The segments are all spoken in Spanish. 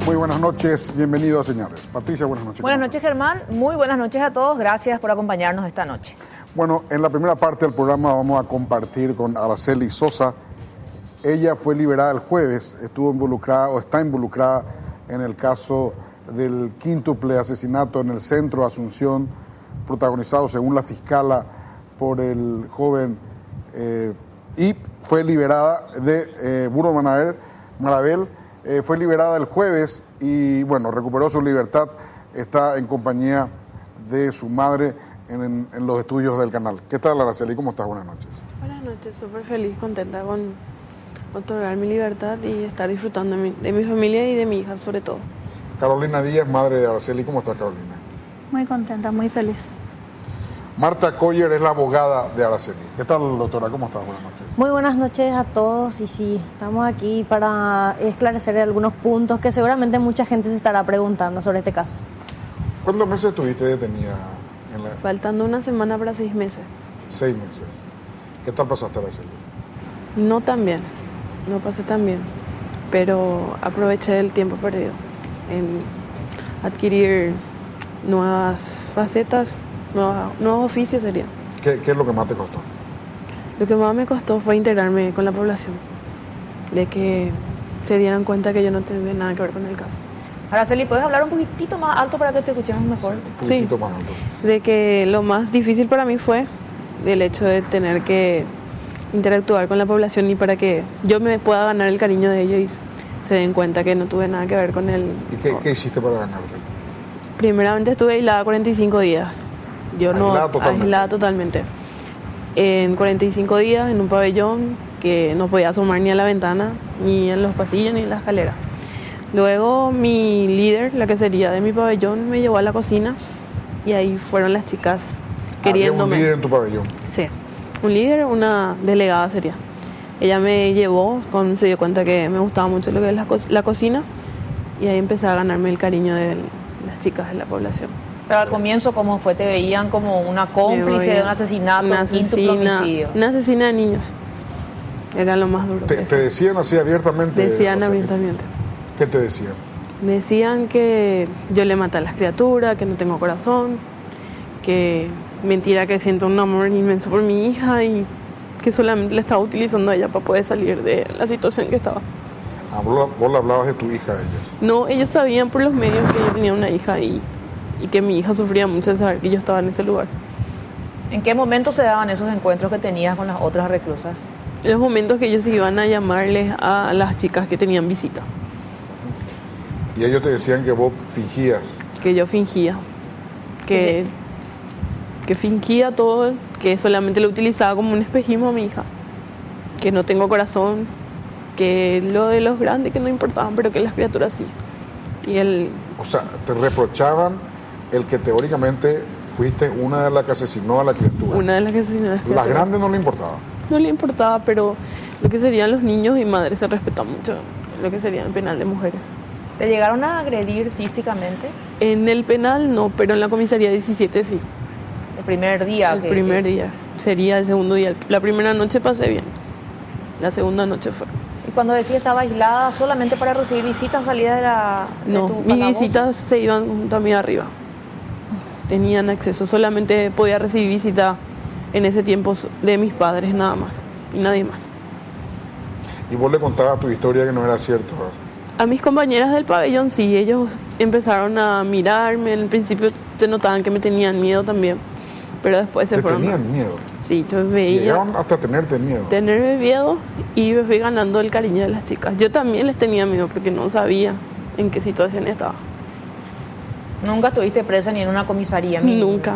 Muy buenas noches, bienvenidos señores. Patricia, buenas noches. Buenas noches, Germán. Muy buenas noches a todos. Gracias por acompañarnos esta noche. Bueno, en la primera parte del programa vamos a compartir con Araceli Sosa. Ella fue liberada el jueves, estuvo involucrada o está involucrada en el caso del quíntuple asesinato en el centro de Asunción, protagonizado según la fiscala por el joven y fue liberada de Burro Marabel. Fue liberada el jueves y bueno, recuperó su libertad, está en compañía de su madre en los estudios del canal. ¿Qué tal, Araceli? ¿Cómo estás? Buenas noches. Buenas noches, súper feliz, contenta con otorgar mi libertad y estar disfrutando de mi familia y de mi hija sobre todo. Carolina Díaz, madre de Araceli, ¿cómo estás, Carolina? Muy contenta, muy feliz. Marta Coyer es la abogada de Araceli. ¿Qué tal, doctora? ¿Cómo estás? Buenas noches. Muy buenas noches a todos y sí, estamos aquí para esclarecer algunos puntos que seguramente mucha gente se estará preguntando sobre este caso. ¿Cuántos meses estuviste detenida? Faltando una semana para 6 meses. 6 meses. ¿Qué tal pasaste, Araceli? No tan bien, no pasé tan bien, pero aproveché el tiempo perdido en adquirir nuevas facetas, nuevos oficios sería. ¿Qué es lo que más te costó? Lo que más me costó fue integrarme con la población, de que se dieran cuenta que yo no tenía nada que ver con el caso. Araceli, ¿puedes hablar un poquitito más alto para que te escuchemos mejor? Un poquitito más alto. De que lo más difícil para mí fue el hecho de tener que interactuar con la población y para que yo me pueda ganar el cariño de ellos y se den cuenta que no tuve nada que ver con él. ¿Y qué hiciste para ganarte? Primeramente estuve aislada 45 días. Yo Aislada totalmente. En 45 días en un pabellón que no podía asomar ni a la ventana, ni en los pasillos, ni en la escalera. Luego mi líder, la que sería de mi pabellón, me llevó a la cocina y ahí fueron las chicas queriéndome. ¿Había un líder en tu pabellón? Sí, un líder, una delegada sería. Ella me llevó, se dio cuenta que me gustaba mucho lo que es la cocina y ahí empecé a ganarme el cariño de las chicas de la población. Pero al comienzo, ¿cómo fue? ¿Te veían como una cómplice de un asesinato, un quíntuple homicidio? Una asesina de niños. Era lo más duro. ¿Te decían así abiertamente? Decían abiertamente. ¿Qué te decían? Me decían que yo le maté a las criaturas, que no tengo corazón, que mentira, que siento un amor inmenso por mi hija y que solamente le estaba utilizando a ella para poder salir de la situación que estaba. Ah, vos le hablabas de tu hija a ellos. No, ellos sabían por los medios que yo tenía una hija y que mi hija sufría mucho al saber que yo estaba en ese lugar. ¿En qué momento se daban esos encuentros que tenías con las otras reclusas? En los momentos que ellos iban a llamarles a las chicas que tenían visita. Y ellos te decían que vos fingías. Que yo fingía. Que fingía todo, que solamente lo utilizaba como un espejismo a mi hija. Que no tengo corazón, que lo de los grandes que no importaban, pero que las criaturas sí. O sea, te reprochaban el que teóricamente fuiste una de las que asesinó a la criatura. Una de las que asesinó a las criaturas. Las grandes no le importaba. No le importaba, pero lo que serían los niños y madres se respeta mucho, lo que sería el penal de mujeres. ¿Te llegaron a agredir físicamente? En el penal no, pero en la comisaría 17 sí. ¿El primer día? El primer día. Sería el segundo día. La primera noche pasé bien. La segunda noche fue. ¿Y cuando decías estaba aislada solamente para recibir visitas o salida de No, tu mis calabozo? visitas se iban junto a mí arriba. Tenían acceso, solamente podía recibir visita en ese tiempo de mis padres nada más, y nadie más. Y vos le contabas tu historia que no era cierto, ¿verdad? A mis compañeras del pabellón sí, ellos empezaron a mirarme, en el principio se notaban que me tenían miedo también, pero después se fueron. ¿Te tenían miedo? Sí, yo veía. Llegaron hasta tenerte miedo. Tenerme miedo y me fui ganando el cariño de las chicas. Yo también les tenía miedo porque no sabía en qué situación estaba. ¿Nunca estuviste presa ni en una comisaría? Nunca,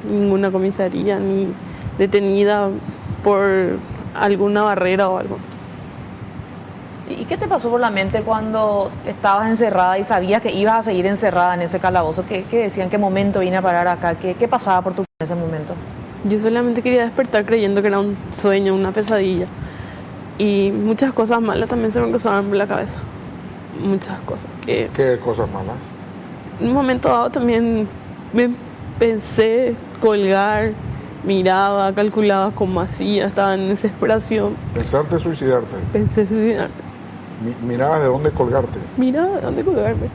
ninguna comisaría, ni detenida por alguna barrera o algo. ¿Y qué te pasó por la mente cuando estabas encerrada y sabías que ibas a seguir encerrada en ese calabozo? ¿Qué decían? ¿Qué momento vine a parar acá? ¿Qué pasaba por tu en ese momento? Yo solamente quería despertar creyendo que era un sueño, una pesadilla. Y muchas cosas malas también se me cruzaban por la cabeza. Muchas cosas. ¿Qué cosas malas? En un momento dado también me pensé colgar, miraba, calculaba cómo hacía, estaba en desesperación. ¿Pensaste suicidarte? Pensé suicidarme. Mirabas de dónde colgarte. Mira, ¿de dónde colgarme?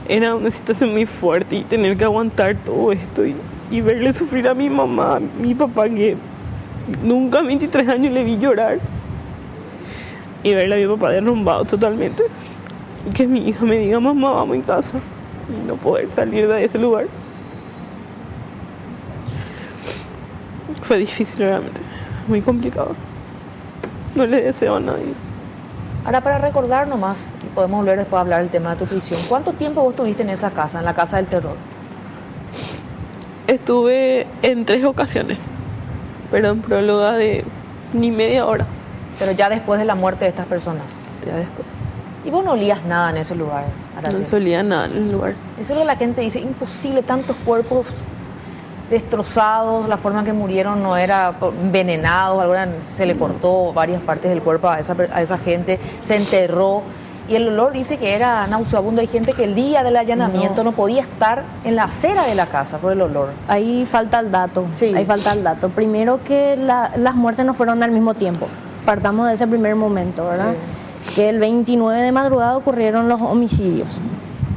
Era una situación muy fuerte y tener que aguantar todo esto y verle sufrir a mi mamá, a mi papá, que nunca a 23 años le vi llorar. Y verle a mi papá derrumbado totalmente. Y que mi hija me diga, mamá, vamos en casa. Y no poder salir de ese lugar. Fue difícil realmente, muy complicado. No le deseo a nadie. Ahora, para recordar nomás, y podemos volver después a hablar del tema de tu prisión, ¿cuánto tiempo vos estuviste en esa casa, en la casa del terror? Estuve en 3 ocasiones, pero en próloga de ni media hora. Pero ya después de la muerte de estas personas. Ya después. Y vos no olías nada en ese lugar, Araceli. No solía nada en el lugar. Eso es lo que la gente dice, imposible, tantos cuerpos destrozados, la forma en que murieron no era envenenados, se le cortó varias partes del cuerpo a esa gente, se enterró. Y el olor dice que era nauseabundo. Hay gente que el día del allanamiento no podía estar en la acera de la casa por el olor. Ahí falta el dato. Sí. Ahí falta el dato. Primero que las muertes no fueron al mismo tiempo. Partamos de ese primer momento, ¿verdad? Sí. Que el 29 de madrugada ocurrieron los homicidios.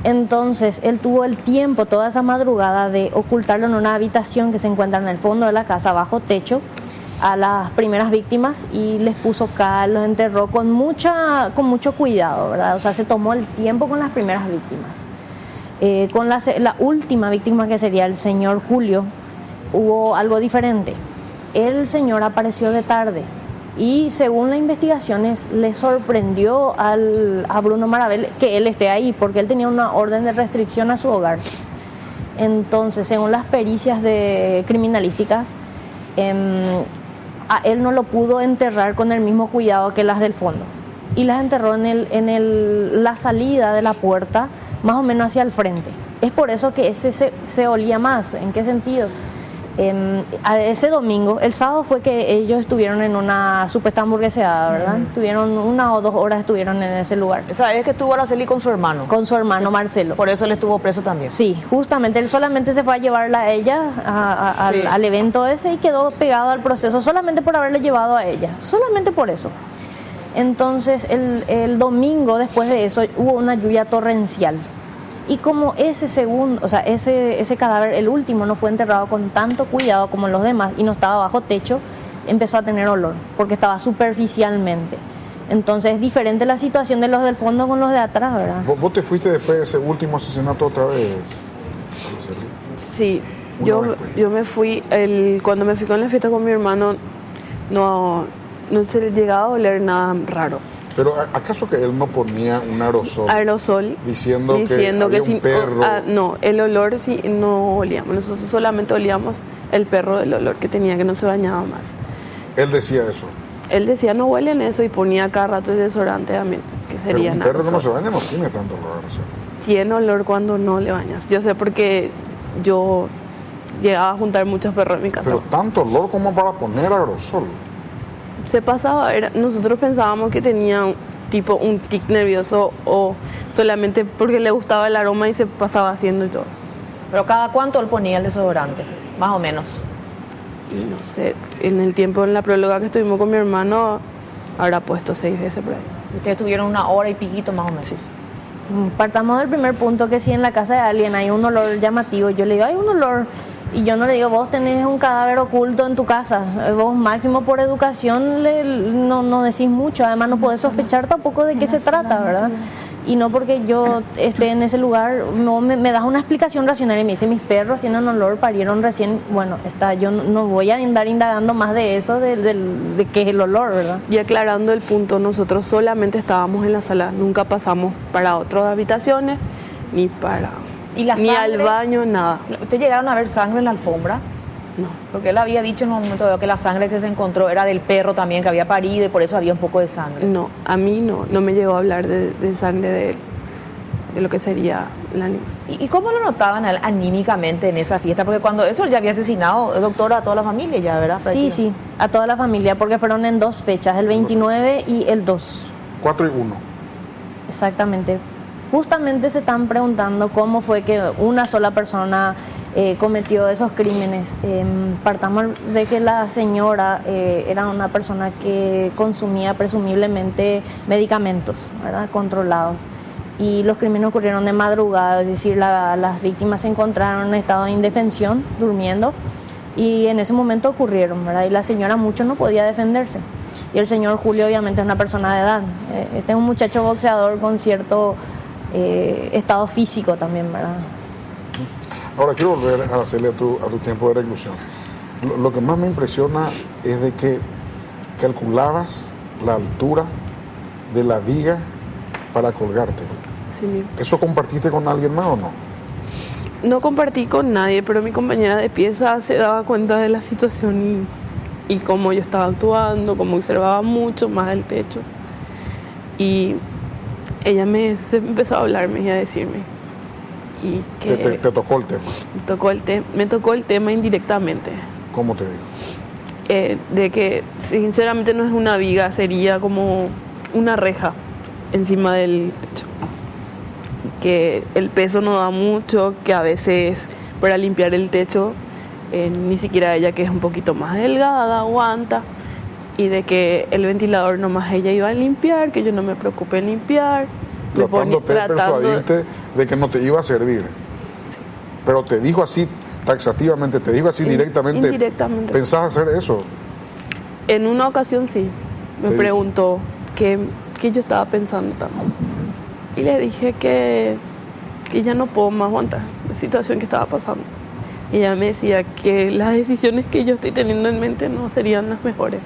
Entonces, él tuvo el tiempo, toda esa madrugada, de ocultarlo en una habitación que se encuentra en el fondo de la casa, bajo techo, a las primeras víctimas, y les puso cal, los enterró con mucho cuidado, ¿verdad? O sea, se tomó el tiempo con las primeras víctimas. Con la última víctima, que sería el señor Julio, hubo algo diferente. El señor apareció de tarde y, según las investigaciones, le sorprendió a Bruno Marabel que él esté ahí, porque él tenía una orden de restricción a su hogar. Entonces, según las pericias criminalísticas, a él no lo pudo enterrar con el mismo cuidado que las del fondo, y las enterró en la salida de la puerta, más o menos hacia el frente. Es por eso que ese se olía más. ¿En qué sentido? Ese domingo, el sábado fue que ellos estuvieron en una supuesta hamburgueseada, ¿verdad? Tuvieron 1 o 2 horas estuvieron en ese lugar. Esa vez que estuvo Araceli con su hermano. Con su hermano Marcelo. Por eso él estuvo preso también. Sí, justamente él solamente se fue a llevarla a ella al evento ese, y quedó pegado al proceso solamente por haberle llevado a ella, solamente por eso. Entonces el domingo, después de eso, hubo una lluvia torrencial. Y como ese cadáver, el último, no fue enterrado con tanto cuidado como los demás y no estaba bajo techo, empezó a tener olor, porque estaba superficialmente. Entonces es diferente la situación de los del fondo con los de atrás, ¿verdad? ¿Vos te fuiste después de ese último asesinato otra vez? Sí, yo me fui, cuando me fui con la fiesta con mi hermano, no se le llegaba a oler nada raro. Pero ¿acaso que él no ponía un aerosol? Diciendo que había un perro. No, el olor sí no olíamos. Nosotros solamente olíamos el perro del olor que tenía, que no se bañaba más. Él decía eso. Él decía, no huelen eso, y ponía cada rato el desodorante también, que sería Pero un nada. perro que no se baña no tiene tanto olor. Tiene olor cuando no le bañas. Yo sé, porque yo llegaba a juntar muchos perros en mi casa. Pero tanto olor como para poner aerosol. Se pasaba, nosotros pensábamos que tenía un tic nervioso, o solamente porque le gustaba el aroma y se pasaba haciendo y todo. ¿Pero cada cuánto él ponía el desodorante? Más o menos. Y no sé, en el tiempo, en la próloga que estuvimos con mi hermano, habrá puesto 6 veces por ahí. Ustedes tuvieron 1 hora y piquito más o menos. Sí. Partamos del primer punto, que si en la casa de alguien hay un olor llamativo, yo le digo, hay un olor. Y yo no le digo, vos tenés un cadáver oculto en tu casa. Vos, máximo por educación, no decís mucho. Además, no podés sospechar tampoco de qué se trata, ¿verdad? Y no porque yo esté en ese lugar, no me das una explicación racional y me dice, mis perros tienen olor, parieron recién. Bueno, yo no voy a andar indagando más de eso, de qué es el olor, ¿verdad? Y aclarando el punto, nosotros solamente estábamos en la sala, nunca pasamos para otras habitaciones, ni al baño, nada. ¿Ustedes llegaron a ver sangre en la alfombra? No. Porque él había dicho en un momento dado que la sangre que se encontró era del perro también, que había parido, y por eso había un poco de sangre. No, a mí no me llegó a hablar de sangre de él, de lo que sería el animal. ¿Y cómo lo notaban anímicamente en esa fiesta? Porque cuando eso él ya había asesinado, doctora, a toda la familia ya, ¿verdad? Sí, a toda la familia, porque fueron en 2 fechas, el 29 y el 2. 4 y 1. Exactamente. Justamente se están preguntando cómo fue que una sola persona cometió esos crímenes. Partamos de que la señora era una persona que consumía presumiblemente medicamentos, ¿verdad?, controlados. Y los crímenes ocurrieron de madrugada, es decir, las víctimas se encontraron en estado de indefensión, durmiendo, y en ese momento ocurrieron, ¿verdad? Y la señora mucho no podía defenderse. Y el señor Julio obviamente es una persona de edad. Este es un muchacho boxeador con cierto estado físico también, ¿verdad? Ahora quiero volver, Araceli, a tu tiempo de reclusión. Lo que más me impresiona es de que calculabas la altura de la viga para colgarte. Sí, mismo. ¿Eso compartiste con alguien más o no? No compartí con nadie, pero mi compañera de pieza se daba cuenta de la situación y cómo yo estaba actuando, cómo observaba mucho más el techo. Y ella se empezó a hablarme y a decirme. Y que ¿Te tocó el tema? Me tocó el tema indirectamente. ¿Cómo te digo? De que sinceramente no es una viga, sería como una reja encima del techo. Que el peso no da mucho, que a veces para limpiar el techo ni siquiera ella, que es un poquito más delgada, aguanta, y de que el ventilador nomás ella iba a limpiar, que yo no me preocupé en limpiar. Tratándote de persuadirte de que no te iba a servir. Sí. Pero te dijo así taxativamente, te dijo así directamente. Indirectamente. ¿Pensás hacer eso? En una ocasión sí, me preguntó qué yo estaba pensando tanto. Y le dije que ya no puedo más aguantar la situación que estaba pasando. Y ella me decía que las decisiones que yo estoy teniendo en mente no serían las mejores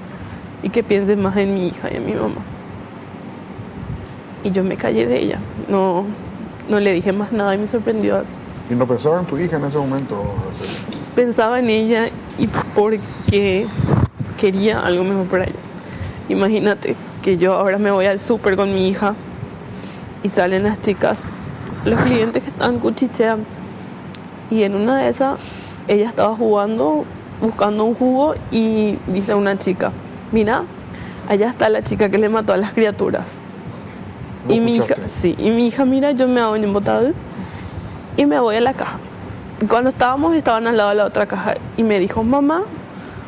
y que piense más en mi hija y en mi mamá. Y yo me callé de ella, no le dije más nada y me sorprendió. ¿Y no pensaba en tu hija en ese momento? Pensaba en ella y porque quería algo mejor para ella. Imagínate que yo ahora me voy al súper con mi hija y salen las chicas, los clientes que están cuchicheando. Y en una de esas, ella estaba jugando, buscando un jugo y dice a una chica, mira, allá está la chica que le mató a las criaturas. Y mi hija, mira, yo me hago un embotado y me voy a la caja. Y cuando estaban al lado de la otra caja y me dijo, mamá,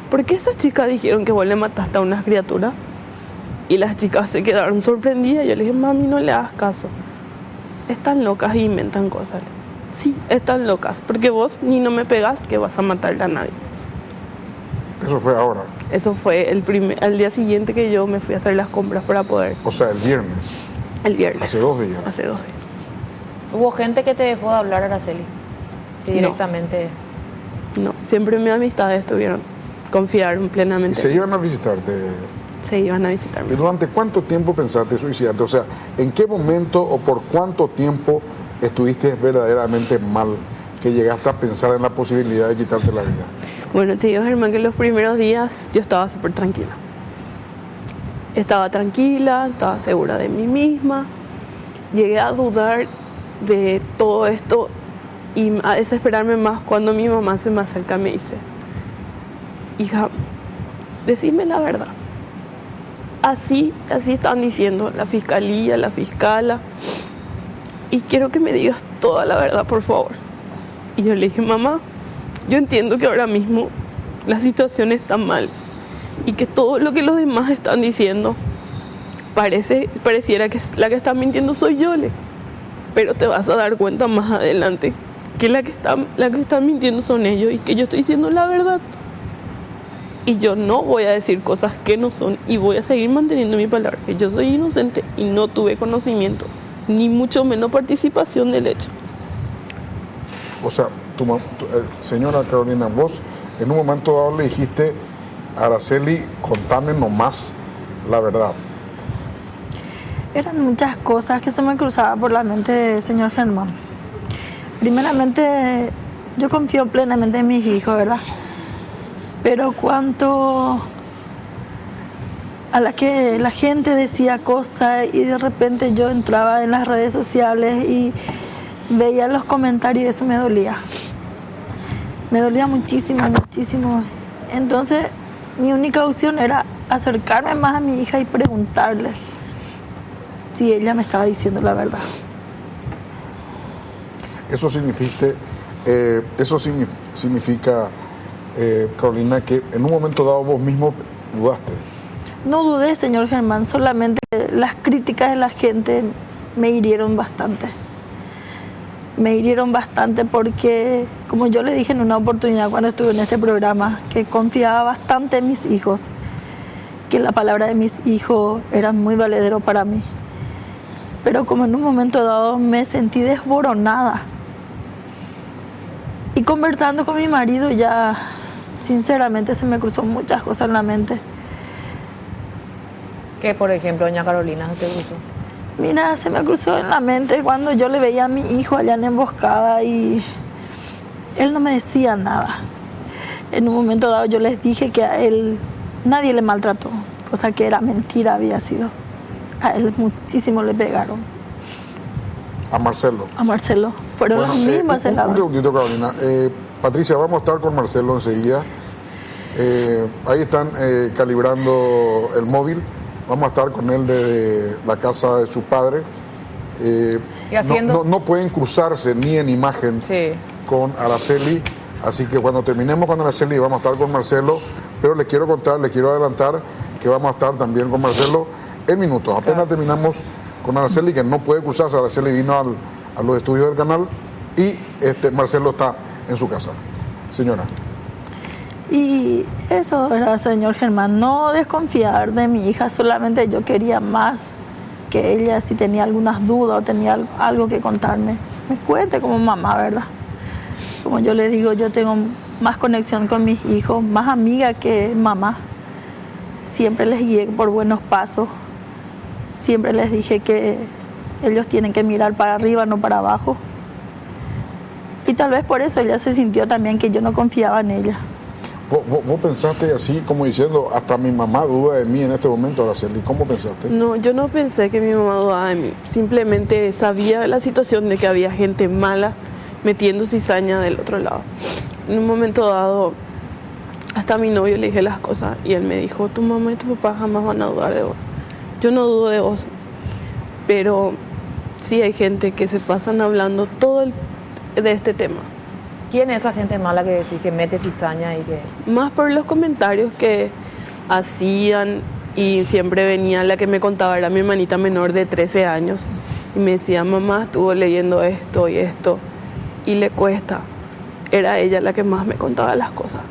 ¿por qué esas chicas dijeron que vos le mataste a unas criaturas? Y las chicas se quedaron sorprendidas. Yo le dije, mami, no le hagas caso. Están locas e inventan cosas. Sí, están locas, porque vos ni no me pegás que vas a matarle a nadie. Eso fue ahora. Eso fue al día siguiente que yo me fui a hacer las compras para poder. O sea, el viernes. El viernes. Hace 2 días. Hace 2 días. ¿Hubo gente que te dejó de hablar, Araceli? Que directamente... No, siempre mis amistades confiaron plenamente. ¿Y se iban a visitarte? Se iban a visitarme. ¿Y durante cuánto tiempo pensaste suicidarte? O sea, ¿en qué momento o por cuánto tiempo estuviste verdaderamente mal que llegaste a pensar en la posibilidad de quitarte la vida? Bueno, te digo, Germán, que los primeros días yo estaba súper tranquila. Estaba tranquila, estaba segura de mí misma. Llegué a dudar de todo esto y a desesperarme más cuando mi mamá se me acerca y me dice, hija, decime la verdad. Así están diciendo la fiscalía, la fiscala, y quiero que me digas toda la verdad, por favor. Y yo le dije, mamá, yo entiendo que ahora mismo la situación está mal y que todo lo que los demás están diciendo pareciera que la que está mintiendo soy yo, pero te vas a dar cuenta más adelante que la que está mintiendo son ellos y que yo estoy diciendo la verdad. Y yo no voy a decir cosas que no son y voy a seguir manteniendo mi palabra, que yo soy inocente y no tuve conocimiento, ni mucho menos participación del hecho. O sea, señora Carolina, vos en un momento dado le dijiste a Araceli, contame nomás la verdad. Eran muchas cosas que se me cruzaban por la mente, señor Germán. Primeramente, yo confío plenamente en mis hijos, ¿verdad? Pero cuanto a la que la gente decía cosas y de repente yo entraba en las redes sociales y veía los comentarios, eso me dolía. Me dolía muchísimo, muchísimo. Entonces, mi única opción era acercarme más a mi hija y preguntarle si ella me estaba diciendo la verdad. Eso significa Eso significa, Carolina, que en un momento dado vos mismo dudaste. No dudé, señor Germán, solamente las críticas de la gente me hirieron bastante. Me hirieron bastante porque, como yo le dije en una oportunidad cuando estuve en este programa, que confiaba bastante en mis hijos, que la palabra de mis hijos era muy valedero para mí. Pero como en un momento dado me sentí desboronada. Y conversando con mi marido ya, sinceramente, se me cruzó muchas cosas en la mente. ¿Qué, por ejemplo, doña Carolina, se te cruzó? Mira, se me cruzó en la mente cuando yo le veía a mi hijo allá en emboscada y él no me decía nada. En un momento dado yo les dije que a él nadie le maltrató, cosa que era mentira, había sido. A él muchísimo le pegaron. A Marcelo. A Marcelo. Fueron los mismos un helados. segundito, Carolina. Patricia, vamos a estar con Marcelo enseguida. Ahí están calibrando el móvil. Vamos a estar con él desde la casa de su padre. ¿Y haciendo? No pueden cruzarse ni en imagen Sí. con Araceli. Así que cuando terminemos con Araceli vamos a estar con Marcelo. Pero les quiero contar, les quiero adelantar que vamos a estar también con Marcelo en minutos. Apenas terminamos con Araceli, que no puede cruzarse. Araceli vino a los estudios del canal y Marcelo está en su casa. Señora. Y eso era, señor Germán, no desconfiar de mi hija, solamente yo quería más que ella, si tenía algunas dudas o tenía algo que contarme, me cuente como mamá, ¿verdad? Como yo le digo, yo tengo más conexión con mis hijos, más amiga que mamá. Siempre les guié por buenos pasos, siempre les dije que ellos tienen que mirar para arriba, no para abajo. Y tal vez por eso ella se sintió también que yo no confiaba en ella. ¿Vos pensaste así, como diciendo, hasta mi mamá duda de mí en este momento, Araceli? ¿Cómo pensaste? No, yo no pensé que mi mamá dudaba de mí. Simplemente sabía la situación de que había gente mala metiendo cizaña del otro lado. En un momento dado, hasta a mi novio le dije las cosas y él me dijo, tu mamá y tu papá jamás van a dudar de vos. Yo no dudo de vos, pero sí hay gente que se pasan hablando de este tema. ¿Quién es esa gente mala que decís que mete cizaña y que...? Más por los comentarios que hacían, y siempre venía la que me contaba, era mi hermanita menor de 13 años, y me decía, mamá estuvo leyendo esto y esto, y le cuesta. Era ella la que más me contaba las cosas.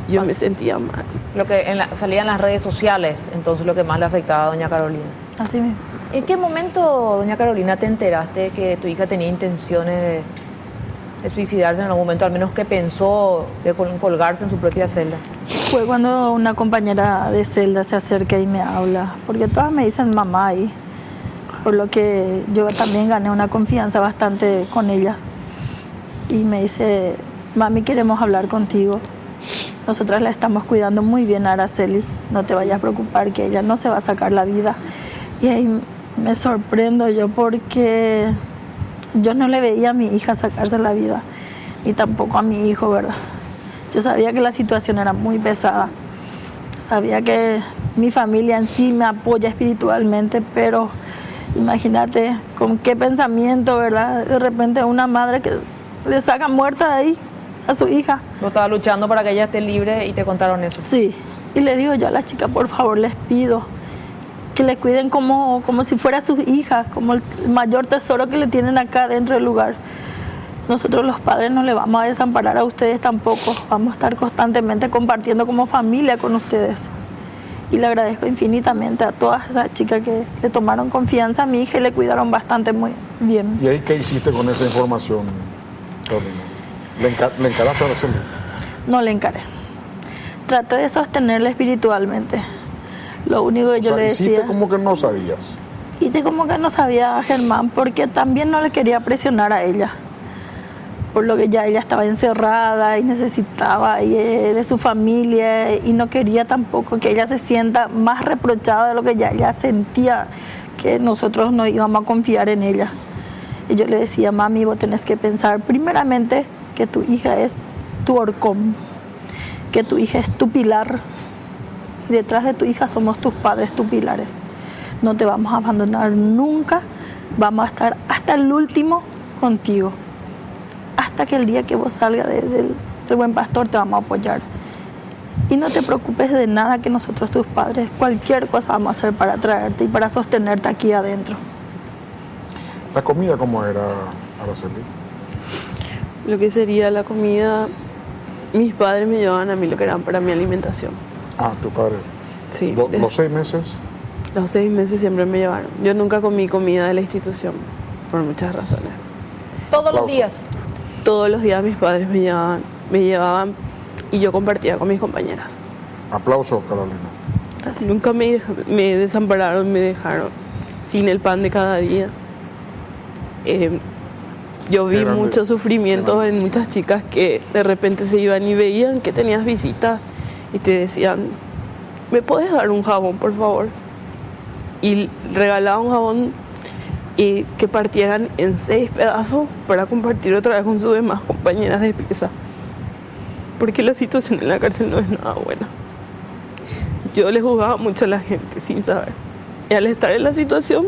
Yo me sentía mal. Lo que salía en las redes sociales, entonces lo que más le afectaba a doña Carolina. Así mismo. ¿En qué momento, doña Carolina, te enteraste que tu hija tenía intenciones de suicidarse en algún momento, al menos que pensó de colgarse en su propia celda? Fue cuando una compañera de celda se acerca y me habla, porque todas me dicen mamá ahí, por lo que yo también gané una confianza bastante con ella. Y me dice, mami, queremos hablar contigo. Nosotras la estamos cuidando muy bien a Araceli, no te vayas a preocupar que ella no se va a sacar la vida. Y ahí me sorprendo yo porque yo no le veía a mi hija sacarse la vida, ni tampoco a mi hijo, ¿verdad? Yo sabía que la situación era muy pesada, sabía que mi familia en sí me apoya espiritualmente, pero imagínate con qué pensamiento, ¿verdad? De repente una madre que le saca muerta de ahí a su hija. Vos estabas luchando para que ella esté libre y te contaron eso. Sí, y le digo yo a las chicas, por favor, les pido que le cuiden como si fuera sus hijas, como el mayor tesoro que le tienen acá dentro del lugar. Nosotros los padres no le vamos a desamparar a ustedes tampoco, vamos a estar constantemente compartiendo como familia con ustedes. Y le agradezco infinitamente a todas esas chicas que le tomaron confianza a mi hija y le cuidaron bastante muy bien. ¿Y ahí qué hiciste con esa información, Carolina? ¿Le encaraste a Araceli? No le encaré. Traté de sostenerla espiritualmente. Lo único que yo le decía... Hiciste como que no sabías. Hice como que no sabía a Germán, porque también no le quería presionar a ella. Por lo que ya ella estaba encerrada y necesitaba de su familia, y no quería tampoco que ella se sienta más reprochada de lo que ya ella sentía, que nosotros no íbamos a confiar en ella. Y yo le decía, mami, vos tenés que pensar primeramente que tu hija es tu horcón, que tu hija es tu pilar, y detrás de tu hija somos tus padres, tus pilares. No te vamos a abandonar nunca, vamos a estar hasta el último contigo. hasta que el día que vos salgas del Buen Pastor te vamos a apoyar. Y no te preocupes de nada, que nosotros, tus padres, cualquier cosa vamos a hacer para traerte y para sostenerte aquí adentro. ¿La comida cómo era, Araceli? Lo que sería la comida, mis padres me llevaban a mí lo que eran para mi alimentación. Ah, tu padre. Sí. ¿Los 6 meses? Los 6 meses siempre me llevaron. Yo nunca comí comida de la institución, por muchas razones. Todos los Aplauso. días. Todos los días mis padres me llevaban y yo compartía con mis compañeras. Aplauso, Carolina. Así. Nunca me desampararon, me dejaron sin el pan de cada día. Yo vi mucho sufrimiento en muchas chicas que de repente se iban y veían que tenías visitas y te decían, ¿me puedes dar un jabón, por favor? Y regalaban un jabón y que partieran en 6 pedazos para compartir otra vez con sus demás compañeras de pieza. Porque la situación en la cárcel no es nada buena. Yo le juzgaba mucho a la gente sin saber. Y al estar en la situación,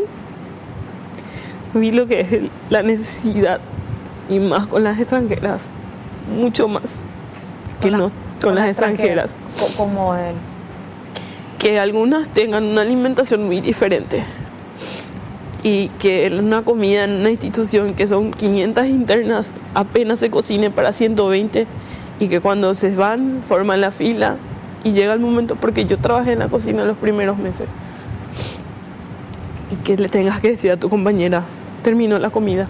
vi lo que es la necesidad, y más con las extranjeras, mucho más que no con las extranjeras. Como él. Que algunas tengan una alimentación muy diferente y que una comida en una institución que son 500 internas apenas se cocine para 120 y que cuando se van forman la fila y llega el momento, porque yo trabajé en la cocina los primeros meses, y que le tengas que decir a tu compañera, terminó la comida.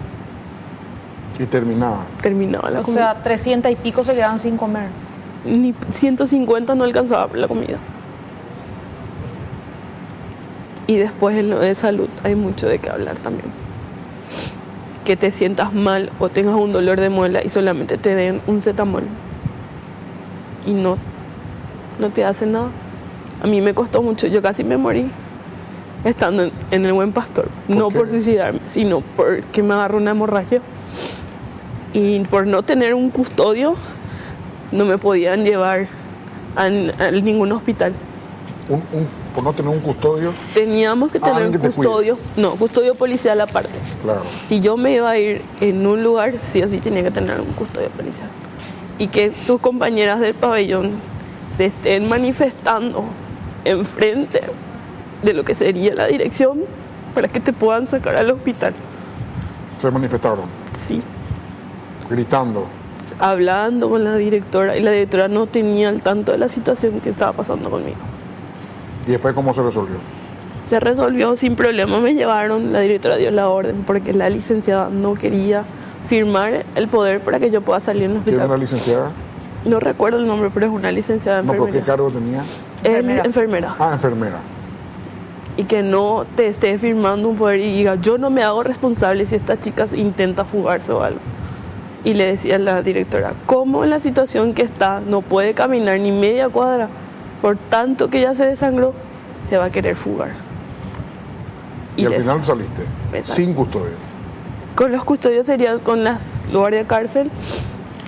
Y terminaba. Terminaba la O comida. sea, 300 y pico se quedaban sin comer. Ni 150 no alcanzaba para la comida. Y después en lo de salud hay mucho de qué hablar también. Que te sientas mal o tengas un dolor de muela y solamente te den un cetamol. Y no te hacen nada. A mí me costó mucho, yo casi me morí estando en el Buen Pastor. No por suicidarme, sino porque me agarró una hemorragia. Y por no tener un custodio, no me podían llevar a ningún hospital. Por no tener un custodio. Teníamos que tener un alguien que te custodio, no, custodio policial aparte. Claro. Si yo me iba a ir en un lugar, sí o sí tenía que tener un custodio policial. Y que tus compañeras del pabellón se estén manifestando enfrente de lo que sería la dirección para que te puedan sacar al hospital. Se manifestaron, Sí. gritando. Hablando con la directora, y la directora no tenía al tanto de la situación que estaba pasando conmigo. ¿Y después cómo se resolvió? Se resolvió sin problema, me llevaron, la directora dio la orden porque la licenciada no quería firmar el poder para que yo pueda salir en el ¿Quién hospital. era la licenciada? No recuerdo el nombre, pero es una licenciada No, enfermera. pero ¿qué cargo tenía? Enfermera. Ah, enfermera. Y que no te esté firmando un poder y diga, yo no me hago responsable si esta chica intenta fugarse o algo. Y le decía a la directora, ¿cómo en la situación que está no puede caminar ni media cuadra? Por tanto que ya se desangró, se va a querer fugar. Y al les- final saliste, Exacto. sin custodio. Con los custodios serían con las guardias de cárcel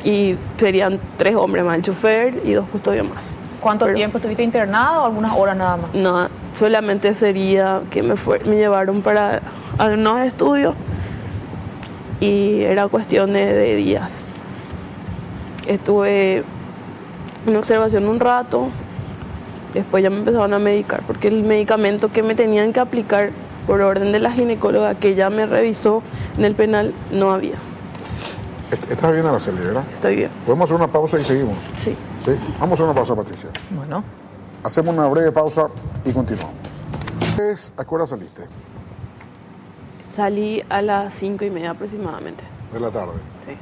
y serían 3 hombres más, el chofer y 2 custodios más. ¿Cuánto Pero- tiempo estuviste internado? ¿Algunas horas nada más? No, solamente sería que me llevaron para unos estudios y era cuestión de días. Estuve en observación un rato, después ya me empezaron a medicar porque el medicamento que me tenían que aplicar por orden de la ginecóloga que ya me revisó en el penal no había. ¿Estás bien, Araceli, verdad? Estoy bien. Podemos hacer una pausa y seguimos. Sí. ¿Sí? Vamos a hacer una pausa, Patricia. Bueno. Hacemos una breve pausa y continuamos. ¿A qué hora saliste? Salí a las 5:30 aproximadamente. De la tarde. Sí.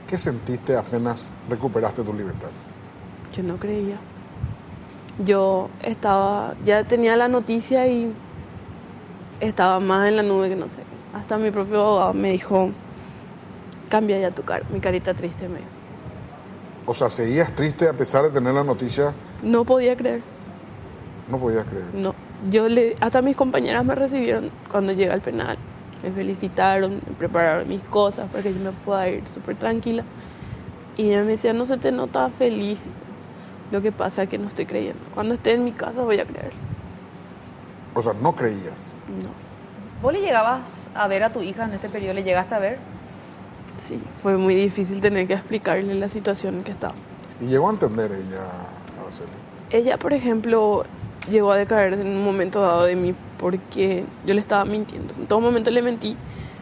¿Qué sentiste apenas recuperaste tu libertad? Yo no creía. Yo ya tenía la noticia y estaba más en la nube que no sé. Hasta mi propio abogado me dijo, cambia ya tu cara, mi carita triste me. O sea, ¿seguías triste a pesar de tener la noticia? No podía creer, No podías creer. no. Hasta mis compañeras me recibieron cuando llegué al penal. Me felicitaron, me prepararon mis cosas para que yo me pueda ir súper tranquila. Y ella me decía, no se te nota feliz. Lo que pasa es que no estoy creyendo. Cuando esté en mi casa voy a creer. O sea, no creías. No. ¿Vos le llegabas a ver a tu hija en este periodo? ¿Le llegaste a ver? Sí, fue muy difícil tener que explicarle la situación en que estaba. ¿Y llegó a entender ella, Araceli? Ella, por ejemplo, llegó a decaer en un momento dado de mí porque yo le estaba mintiendo. En todo momento le mentí.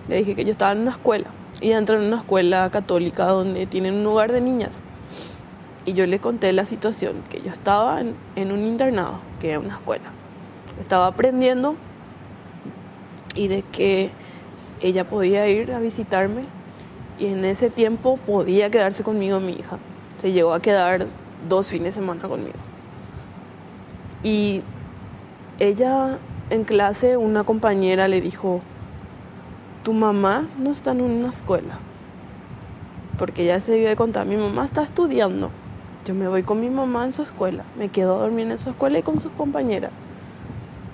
Le dije que yo estaba en una escuela. Y ella entró en una escuela católica donde tienen un hogar de niñas. Y yo le conté la situación, que yo estaba en un internado, que era una escuela. Estaba aprendiendo y de que ella podía ir a visitarme y en ese tiempo podía quedarse conmigo mi hija. Se llegó a quedar 2 fines de semana conmigo. Y ella en clase, una compañera le dijo, tu mamá no está en una escuela. Porque ella se iba a contar, mi mamá está estudiando. Yo me voy con mi mamá en su escuela, me quedo a dormir en su escuela y con sus compañeras.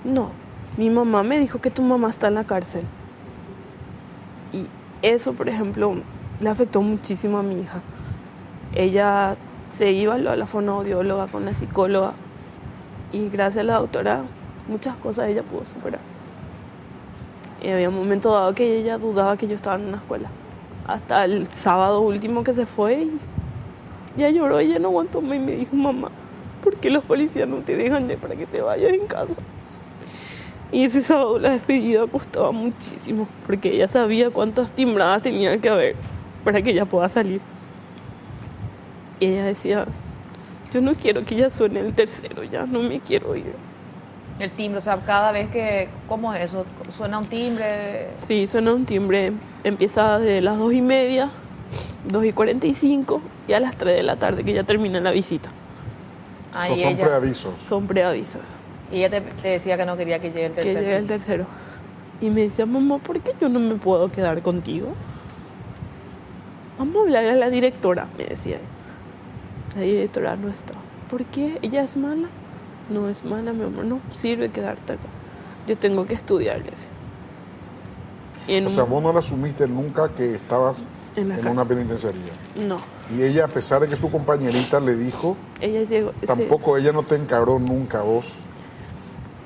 No, mi mamá me dijo que tu mamá está en la cárcel. Y eso, por ejemplo, le afectó muchísimo a mi hija. Ella se iba a la fonoaudióloga con la psicóloga y gracias a la doctora muchas cosas ella pudo superar. Y había un momento dado que ella dudaba que yo estaba en una escuela. Hasta el sábado último que se fue y ya lloró, ella no aguantó más y me dijo, mamá, ¿por qué los policías no te dejan de para que te vayas en casa? Y ese sábado la despedida costaba muchísimo, porque ella sabía cuántas timbradas tenía que haber para que ella pueda salir. Y ella decía, yo no quiero que ella suene el tercero, ya no me quiero ir. El timbre, o sea, cada vez que, ¿cómo es eso? ¿Suena un timbre? Sí, suena un timbre, empieza de las 2:30, 2:45 y a las 3 de la tarde que ya termina la visita. Ahí Son ella, preavisos. Son preavisos. y ella te decía que no quería que llegue el Que tercer llegue el timbre. tercero. Y me decía, mamá, ¿por qué yo no me puedo quedar contigo? Vamos a hablarle a la directora, me decía ella. La directora no está. ¿Por qué? ¿Ella es mala? No es mala, mi amor, no sirve quedarte acá. Yo tengo que estudiar, le decía. Y en O sea, un- vos no le asumiste nunca que estabas En la en casa. una penitenciaría. No, Y ella, a pesar de que su compañerita le dijo, ella llegó, tampoco ella no te encaró nunca a vos.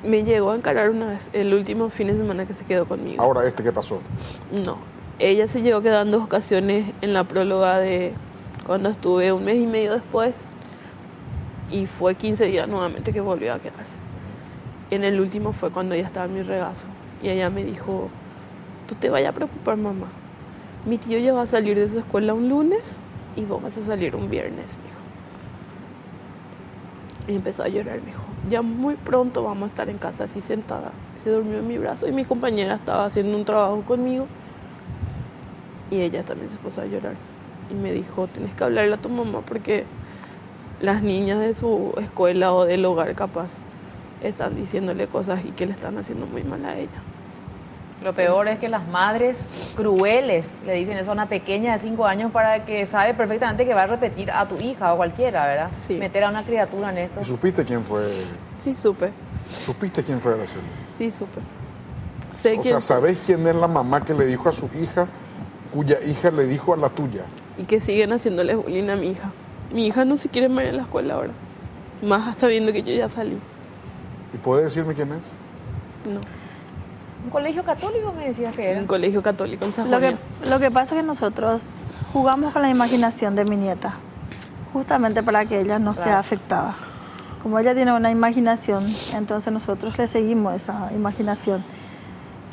me llegó a encarar una vez, el último fin de semana que se quedó conmigo. Ahora, ¿qué pasó? No, ella se llegó a quedar en 2 ocasiones en la próloga de cuando estuve 1 mes y medio después y fue 15 días nuevamente que volvió a quedarse. En el último fue cuando ella estaba en mi regazo y ella me dijo, tú te vayas a preocupar, mamá. Mi tío ya va a salir de su escuela un lunes y vos vas a salir un viernes, me dijo. Y empezó a llorar, me dijo, ya muy pronto vamos a estar en casa así sentada. Se durmió en mi brazo y mi compañera estaba haciendo un trabajo conmigo y ella también se puso a llorar. Y me dijo, tienes que hablarle a tu mamá porque las niñas de su escuela o del hogar capaz están diciéndole cosas y que le están haciendo muy mal a ella. Lo peor es que las madres crueles le dicen eso a una pequeña de 5 años para que sabe perfectamente que va a repetir a tu hija o cualquiera, ¿verdad? Sí. Meter a una criatura en esto. ¿Y supiste quién fue? Sí supe, ¿Supiste quién fue Araceli? sí supe. Sé O quién sea, ¿sabés quién es la mamá que le dijo a su hija, cuya hija le dijo a la tuya? y que siguen haciéndole bullying a mi hija. Mi hija no se quiere ver en la escuela ahora, más sabiendo que yo ya salí. ¿Y puede decirme quién es? No, ¿Un colegio católico me decías que en era? un colegio católico en San Lo Juan. que pasa es que nosotros jugamos con la imaginación de mi nieta, justamente para que ella no sea Claro. afectada. Como ella tiene una imaginación, entonces nosotros le seguimos esa imaginación.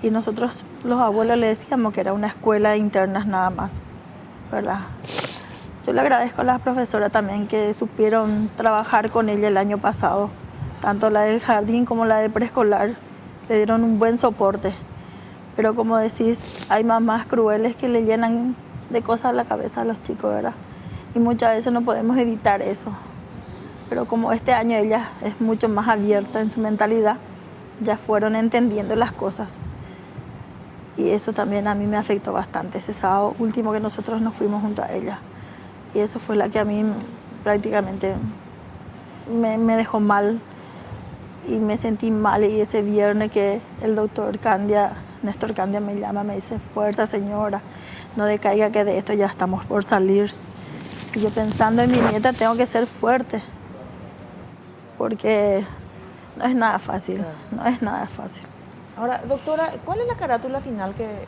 Y nosotros, los abuelos, le decíamos que era una escuela de internas nada más, ¿verdad? Yo le agradezco a las profesoras también que supieron trabajar con ella el año pasado, tanto la del jardín como la de preescolar, le dieron un buen soporte. Pero como decís, hay mamás crueles que le llenan de cosas la cabeza a los chicos, ¿verdad? Y muchas veces no podemos evitar eso. Pero como este año ella es mucho más abierta en su mentalidad, ya fueron entendiendo las cosas. Y eso también a mí me afectó bastante, ese sábado último que nosotros nos fuimos junto a ella. Y eso fue la que a mí prácticamente me dejó mal y me sentí mal. Y ese viernes que el doctor Candia, Néstor Candia me llama, me dice, fuerza señora, no decaiga que de esto ya estamos por salir. Y yo pensando en mi nieta tengo que ser fuerte, porque no es nada fácil, no es nada fácil. Ahora, doctora, ¿cuál es la carátula final que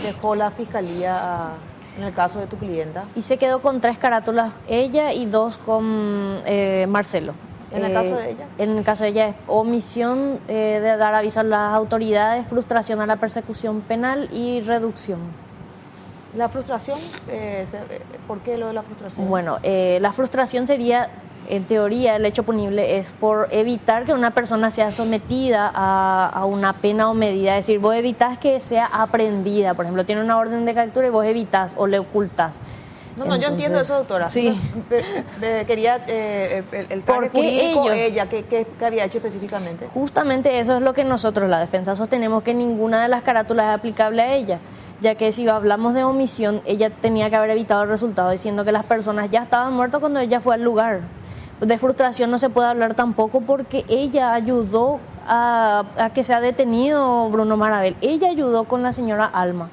dejó la fiscalía en el caso de tu clienta? Y se quedó con 3 carátulas ella y 2 con Marcelo. ¿En el caso de ella? En el caso de ella es omisión de dar aviso a las autoridades, frustración a la persecución penal y reducción. ¿La frustración? ¿Por qué lo de la frustración? Bueno, la frustración sería, en teoría, el hecho punible es por evitar que una persona sea sometida a una pena o medida. Es decir, vos evitás que sea aprendida. Por ejemplo, tiene una orden de captura y vos evitás o le ocultás. No, yo entiendo eso, doctora. Sí. Quería el traje jurídico, ella, ¿qué había hecho específicamente? Justamente eso es lo que nosotros, la defensa, sostenemos, que ninguna de las carátulas es aplicable a ella, ya que si hablamos de omisión, ella tenía que haber evitado el resultado diciendo que las personas ya estaban muertas cuando ella fue al lugar. De frustración no se puede hablar tampoco porque ella ayudó a que sea detenido Bruno Marabel. Ella ayudó con la señora Alma.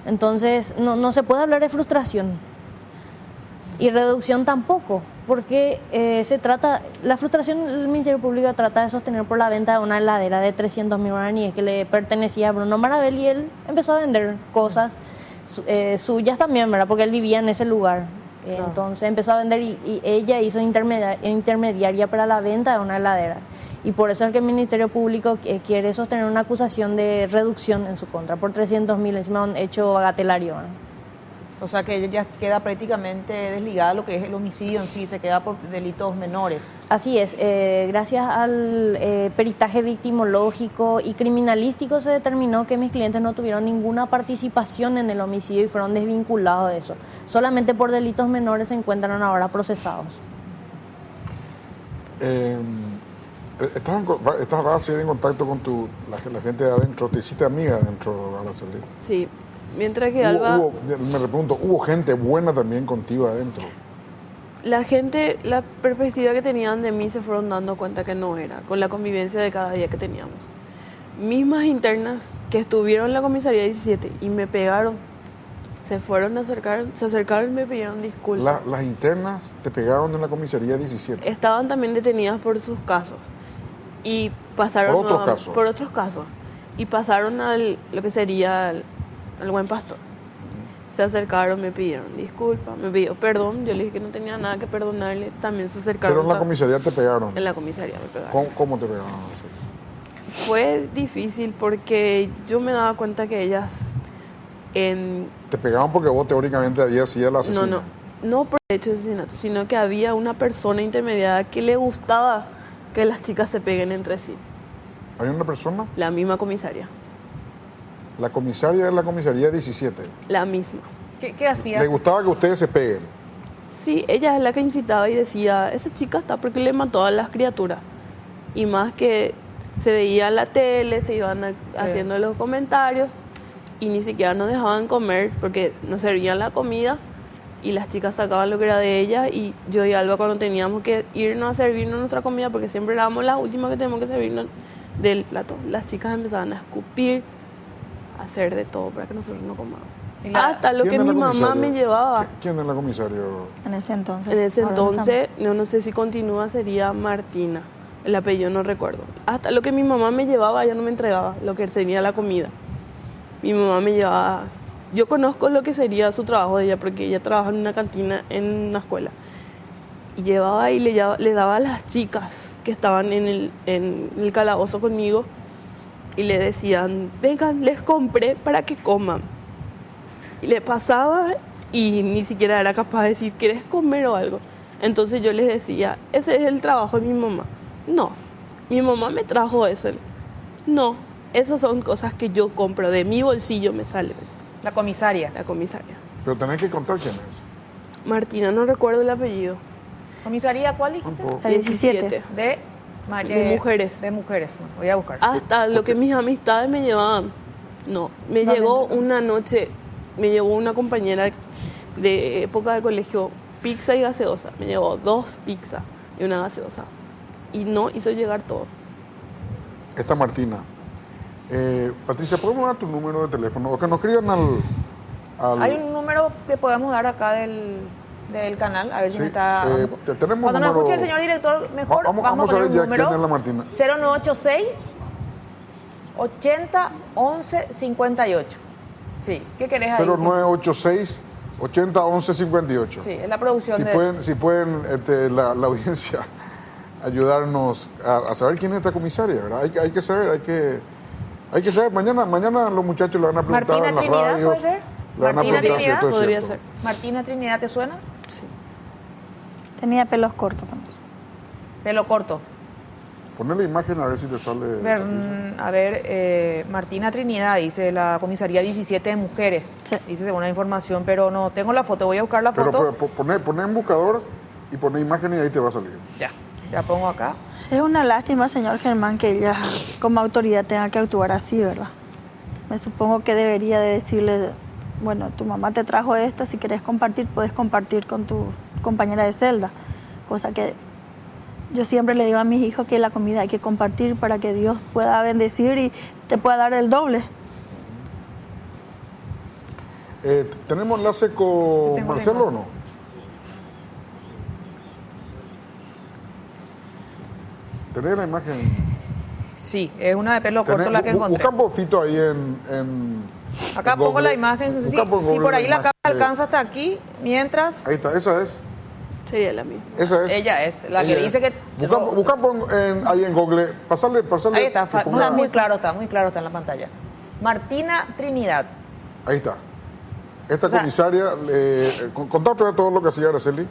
Entonces no se puede hablar de frustración. Y reducción tampoco, porque la frustración, el Ministerio Público trata de sostener por la venta de una heladera de 300.000 guaraníes que le pertenecía a Bruno Marabel y él empezó a vender cosas suyas también, ¿verdad? Porque él vivía en ese lugar. Claro. Entonces empezó a vender y ella hizo intermediaria para la venta de una heladera. Y por eso es que el Ministerio Público quiere sostener una acusación de reducción en su contra por 300.000 encima de un hecho bagatelario, ¿verdad? O sea que ella ya queda prácticamente desligada de lo que es el homicidio en sí, se queda por delitos menores. Así es, gracias al peritaje victimológico y criminalístico se determinó que mis clientes no tuvieron ninguna participación en el homicidio y fueron desvinculados de eso. Solamente por delitos menores se encuentran ahora procesados. ¿Estás a seguir en contacto con la gente de adentro? ¿Te hiciste amiga adentro, Araceli? Sí. Mientras que Alba... me pregunto, ¿hubo gente buena también contigo adentro? La gente, la perspectiva que tenían de mí se fueron dando cuenta que no era, con la convivencia de cada día que teníamos. Mismas internas que estuvieron en la comisaría 17 y me pegaron, se acercaron y me pidieron disculpas. ¿Las internas te pegaron en la comisaría 17? Estaban también detenidas por sus casos y pasaron... ¿Por otros casos? Y pasaron lo que sería... al Buen Pastor. Se acercaron, me pidieron disculpas, me pidió perdón, yo le dije que no tenía nada que perdonarle, también se acercaron. ¿Pero en la comisaría te pegaron? En la comisaría me pegaron. ¿Cómo te pegaron? Fue difícil porque yo me daba cuenta que ellas... ¿Te pegaban porque vos teóricamente habías sido el asesino? No por el hecho de asesinato, sino que había una persona intermediaria que le gustaba que las chicas se peguen entre sí. ¿Hay una persona? La misma comisaria. La comisaria es la comisaría 17. La misma. ¿Qué hacía? ¿Le gustaba que ustedes se peguen? Sí, ella es la que incitaba y decía, esa chica está porque le mató a las criaturas. Y más que se veía en la tele, se iban haciendo los comentarios y ni siquiera nos dejaban comer porque nos servían la comida y las chicas sacaban lo que era de ellas y yo y Alba cuando teníamos que irnos a servirnos nuestra comida porque siempre éramos las últimas que teníamos que servirnos del plato, las chicas empezaban a escupir, hacer de todo para que nosotros no comamos. Hasta lo que mi mamá me llevaba. ¿Quién es la comisaria? En ese entonces. En ese entonces, no sé si continúa, sería Martina. El apellido no recuerdo. Hasta lo que mi mamá me llevaba, ella no me entregaba lo que sería la comida. Mi mamá me llevaba... Yo conozco lo que sería su trabajo de ella porque ella trabaja en una cantina en una escuela. Y llevaba y le daba a las chicas que estaban en el calabozo conmigo y le decían, vengan, les compré para que coman. Y le pasaba y ni siquiera era capaz de decir, ¿quieres comer o algo? Entonces yo les decía, ese es el trabajo de mi mamá. No, mi mamá me trajo eso. No, esas son cosas que yo compro, de mi bolsillo me sale eso. La comisaria. La comisaria. Pero tenés que contar quién es. Martina, no recuerdo el apellido. ¿Comisaría cuál dijiste? La 17. De mujeres. De mujeres, no, voy a buscar. Hasta lo que mis amistades me llevaban. No, me llegó una noche, me llevó una compañera de época de colegio, pizza y gaseosa. Me llevó 2 pizzas y una gaseosa. Y no hizo llegar todo. Esta Martina. Patricia, ¿podemos dar tu número de teléfono? O que nos escriban al... Hay un número que podemos dar acá del canal, a ver si me está... tenemos Cuando nos escuche el señor director, mejor vamos a ver ya número. quién es la Martina. 0986 80 11 58. Sí, ¿qué querés ahí? 0986 80 11 58. Sí, es la producción Si pueden la audiencia ayudarnos a saber quién es esta comisaria, ¿verdad? Hay que saber, hay que saber. Mañana los muchachos le van a preguntar Martina en las Trinidad, radios. ¿puede ser? Le van a Martina preguntar si Trinidad, esto es podría cierto. ser. Martina Trinidad, ¿te suena? Sí. Tenía pelos cortos. Pelo corto. Poner la imagen a ver si te sale. A ver, Martina Trinidad, dice la comisaría 17 de mujeres. Sí. Dice según la información, pero no tengo la foto. Voy a buscar la foto. Pero poné en buscador y poné imagen y ahí te va a salir. Ya pongo acá. Es una lástima, señor Germán, que ella como autoridad tenga que actuar así, ¿verdad? Me supongo que debería de decirle, bueno, tu mamá te trajo esto, si querés compartir, puedes compartir con tu compañera de celda. Cosa que yo siempre le digo a mis hijos que la comida hay que compartir para que Dios pueda bendecir y te pueda dar el doble. ¿Tenemos enlace con Tengo Marcelo o no? ¿Tenés la imagen? Sí, es una de pelo corto la que encontré. Busca un poquito ahí en Acá pongo Google. la imagen. No sé Busca por si Google por ahí la imagen cámara alcanza hasta aquí, mientras Ahí está, esa es. Sería la misma. Esa es. ella es la que Ella dice es. que... Busca ahí en Google. Pasarle. Ahí está, que ponga- muy claro está en la pantalla. Martina Trinidad. Ahí está. Esta O sea, comisaria, contá otra vez todo lo que hacía Araceli.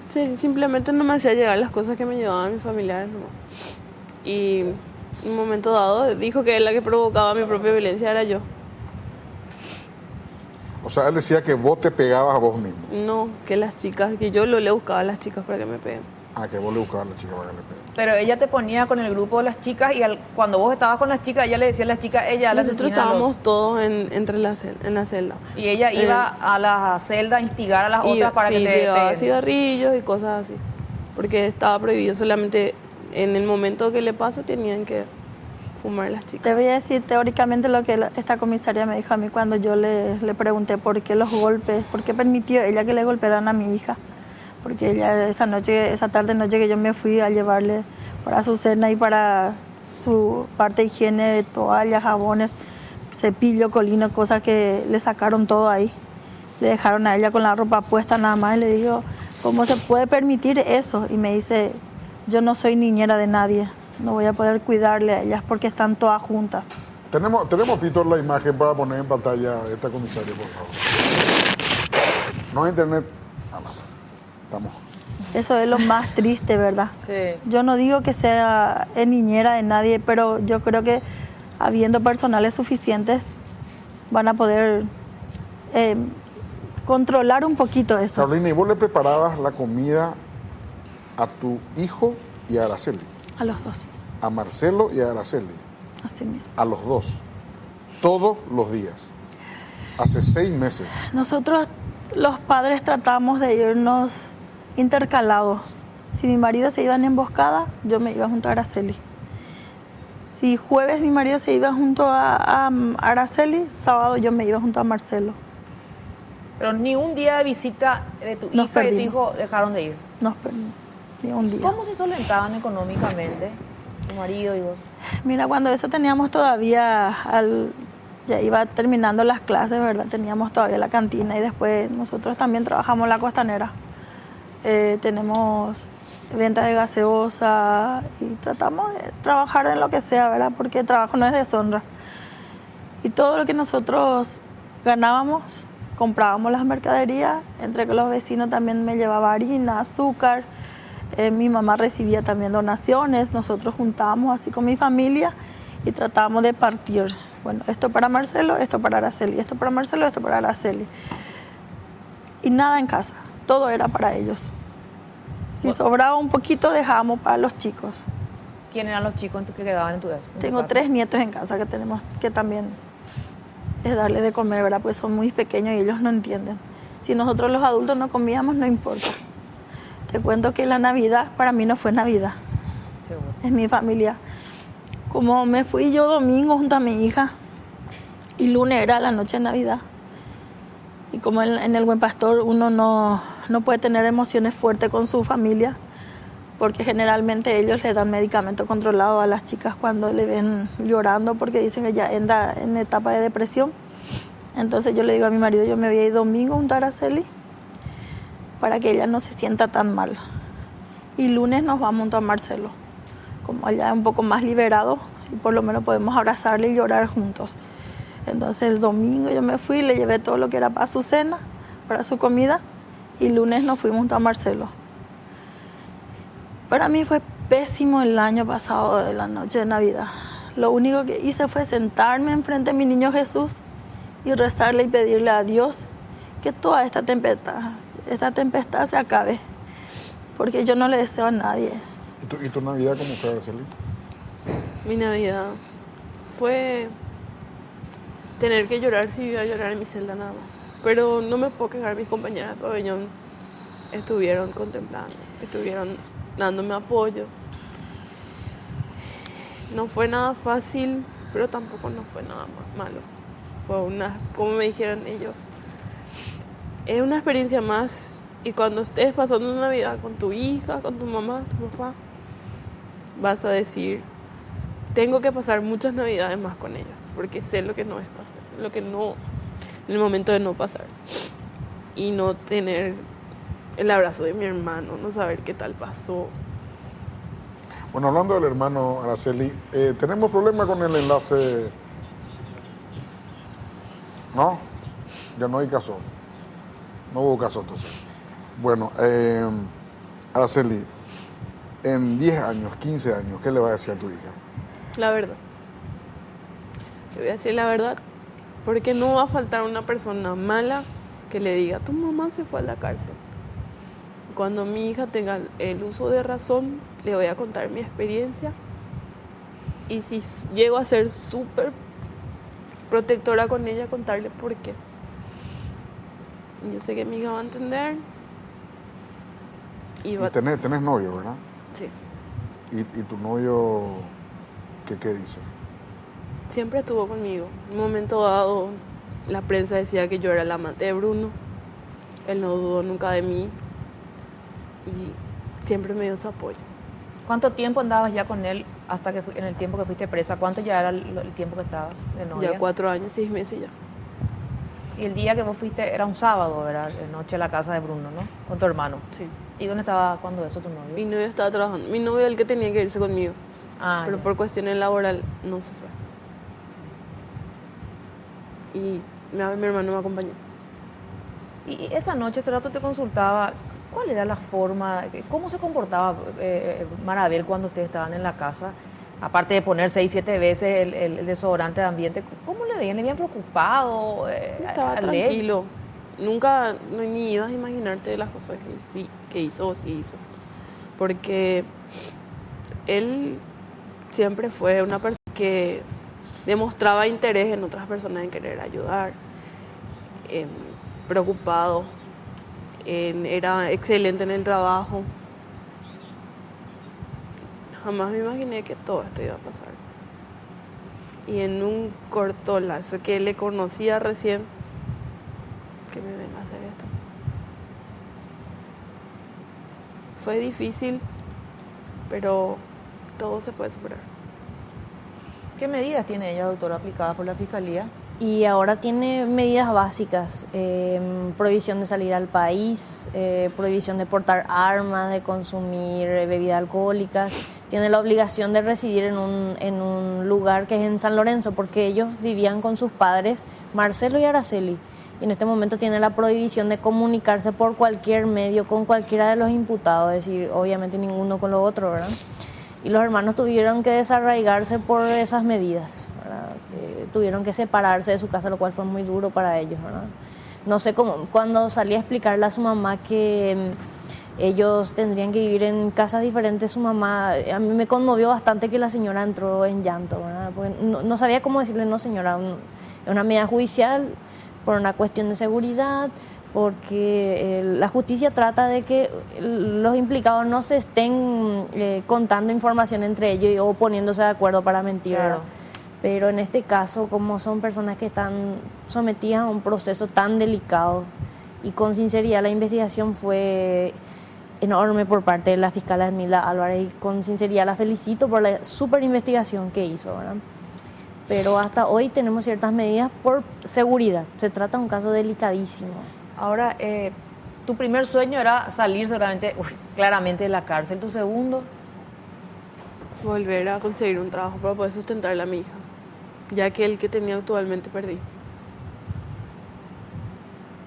Sí, simplemente no me hacía llegar las cosas que me llevaban mis familiares. ¿No? Y en un momento dado dijo que la que provocaba mi propia violencia era yo. O sea, él decía que vos te pegabas a vos mismo. No, que las chicas, que yo le buscaba a las chicas para que me peguen. Ah, que vos le buscabas a la chica para que le pegue. Pero ella te ponía con el grupo de las chicas y cuando vos estabas con las chicas, ella le decía a las chicas, ella la Nosotros estábamos todos en la celda. Y ella iba a la celda a instigar a las otras para sí, que te llevaba peguen. cigarrillos y cosas así. Porque estaba prohibido, solamente en el momento que le pasa tenían que fumar las chicas. Te voy a decir teóricamente lo que esta comisaria me dijo a mí cuando yo le pregunté por qué los golpes, por qué permitió ella que le golpearan a mi hija. Porque ella esa tarde-noche que yo me fui a llevarle para su cena y para su parte de higiene, toallas, jabones, cepillo, colino, cosas que le sacaron todo ahí. Le dejaron a ella con la ropa puesta nada más y le digo, ¿cómo se puede permitir eso? Y me dice, yo no soy niñera de nadie, no voy a poder cuidarle a ellas porque están todas juntas. Tenemos, Fito, la imagen para poner en pantalla esta comisaria, por favor. No hay internet. Estamos. Eso es lo más triste, ¿verdad? Sí. Yo no digo que sea niñera de nadie, pero yo creo que habiendo personales suficientes van a poder controlar un poquito eso. Carolina, ¿y vos le preparabas la comida a tu hijo y a Araceli? A los dos, A Marcelo y a Araceli. así mismo. A los dos. Todos los días. Hace 6 meses. Nosotros los padres tratamos de irnos intercalados. Si mi marido se iba en emboscada, yo me iba junto a Araceli. Si jueves mi marido se iba junto a Araceli, sábado yo me iba junto a Marcelo. Pero ni un día de visita de tu Nos hija y de tu perdimos. hijo dejaron de ir. Nos perdimos ni un día. ¿Cómo se solventaban económicamente tu marido y vos? Mira, cuando eso teníamos todavía, ya iba terminando las clases, ¿verdad? Teníamos todavía la cantina y después nosotros también trabajamos en la costanera. Tenemos ventas de gaseosa y tratamos de trabajar en lo que sea, ¿verdad? Porque el trabajo no es deshonra. Y todo lo que nosotros ganábamos, comprábamos las mercaderías, entre que los vecinos también me llevaban harina, azúcar, mi mamá recibía también donaciones, nosotros juntábamos así con mi familia y tratábamos de partir. Bueno, esto para Marcelo, esto para Araceli, esto para Marcelo, esto para Araceli. Y nada en casa, todo era para ellos. Si sobraba un poquito, dejábamos para los chicos. ¿Quién eran los chicos que quedaban en tu casa? Tengo 3 nietos en casa que tenemos que también es darles de comer, ¿verdad? Pues son muy pequeños y ellos no entienden. Si nosotros los adultos no comíamos, no importa. Te cuento que la Navidad para mí no fue Navidad, Seguro. es mi familia. Como me fui yo domingo junto a mi hija y lunes era la noche de Navidad. Y como en el Buen Pastor uno no puede tener emociones fuertes con su familia, porque generalmente ellos le dan medicamento controlado a las chicas cuando le ven llorando porque dicen que ya anda en etapa de depresión. Entonces yo le digo a mi marido, yo me voy a ir domingo junto a Araceli para que ella no se sienta tan mal. Y lunes nos vamos junto a Marcelo, como allá es un poco más liberado y por lo menos podemos abrazarle y llorar juntos. Entonces el domingo yo me fui, le llevé todo lo que era para su cena, para su comida, y lunes nos fuimos junto a Marcelo. Para mí fue pésimo el año pasado de la noche de Navidad. Lo único que hice fue sentarme enfrente de mi niño Jesús y rezarle y pedirle a Dios que toda esta tempestad se acabe, porque yo no le deseo a nadie. ¿Y tu Navidad cómo fue, Araceli? Mi Navidad fue tener que llorar si iba a llorar en mi celda nada más. Pero no me puedo quejar, mis compañeras de pabellón estuvieron contemplando, estuvieron dándome apoyo. No fue nada fácil, pero tampoco no fue nada malo. Fue como me dijeron ellos, es una experiencia más, y cuando estés pasando una Navidad con tu hija, con tu mamá, tu papá, vas a decir, tengo que pasar muchas Navidades más con ella, porque sé lo que no es pasar, lo que no, en el momento de no pasar, y no tener el abrazo de mi hermano, no saber qué tal pasó. Bueno, hablando del hermano, Araceli, tenemos problema con el enlace. ¿No? Ya no hay caso. No hubo caso entonces. Bueno, Araceli, en 10 años, 15 años, ¿qué le va a decir a tu hija? La verdad. Le voy a decir la verdad, porque no va a faltar una persona mala que le diga, tu mamá se fue a la cárcel. Cuando mi hija tenga el uso de razón, le voy a contar mi experiencia. Y si llego a ser súper protectora con ella, contarle por qué. Yo sé que mi hija va a entender. Y tenés novio, ¿verdad? Sí. ¿Y tu novio qué dice? Siempre estuvo conmigo. En un momento dado, la prensa decía que yo era la amante de Bruno. Él no dudó nunca de mí. Y siempre me dio su apoyo. ¿Cuánto tiempo andabas ya con él hasta que en el tiempo que fuiste presa? ¿Cuánto ya era el tiempo que estabas de novia? Ya 4 años, 6 meses ya. Y el día que vos fuiste era un sábado, ¿verdad? De noche a la casa de Bruno, ¿no? Con tu hermano. Sí. ¿Y dónde estaba cuando eso tu novio? Mi novio estaba trabajando. Mi novio es el que tenía que irse conmigo. Pero ya. por cuestiones laborales no se fue. Y mi hermano me acompañó. Y esa noche, ese rato te consultaba, ¿cuál era la forma, cómo se comportaba Marabel cuando ustedes estaban en la casa? Aparte de poner 6, 7 veces el desodorante de ambiente, ¿cómo le veían? ¿Le habían preocupado? Estaba tranquilo. Nunca ni ibas a imaginarte las cosas que hizo o sí hizo. Porque él siempre fue una persona que demostraba interés en otras personas, en querer ayudar, preocupado, era excelente en el trabajo. Jamás me imaginé que todo esto iba a pasar. Y en un corto lazo que le conocía recién, que me venga a hacer esto. Fue difícil, pero todo se puede superar. ¿Qué medidas tiene ella, doctora, aplicadas por la Fiscalía? Y ahora tiene medidas básicas, prohibición de salir al país, prohibición de portar armas, de consumir bebidas alcohólicas. Tiene la obligación de residir en un lugar que es en San Lorenzo, porque ellos vivían con sus padres, Marcelo y Araceli. Y en este momento tiene la prohibición de comunicarse por cualquier medio con cualquiera de los imputados, es decir, obviamente ninguno con lo otro, ¿verdad? Y los hermanos tuvieron que desarraigarse por esas medidas, ¿verdad? Tuvieron que separarse de su casa, lo cual fue muy duro para ellos, ¿verdad? No sé cómo, cuando salí a explicarle a su mamá que ellos tendrían que vivir en casas diferentes, su mamá, a mí me conmovió bastante que la señora entró en llanto, ¿verdad? Porque no sabía cómo decirle, no señora, es una medida judicial por una cuestión de seguridad, porque la justicia trata de que los implicados no se estén contando información entre ellos o poniéndose de acuerdo para mentir. Claro. Pero en este caso, como son personas que están sometidas a un proceso tan delicado y con sinceridad, la investigación fue enorme por parte de la fiscal Esmila Álvarez y con sinceridad la felicito por la super investigación que hizo, ¿verdad? pero hasta hoy tenemos ciertas medidas por seguridad. Se trata de un caso delicadísimo. Ahora, tu primer sueño era salir seguramente, claramente de la cárcel. ¿Tu segundo? Volver a conseguir un trabajo para poder sustentarle a mi hija, ya que el que tenía actualmente perdí.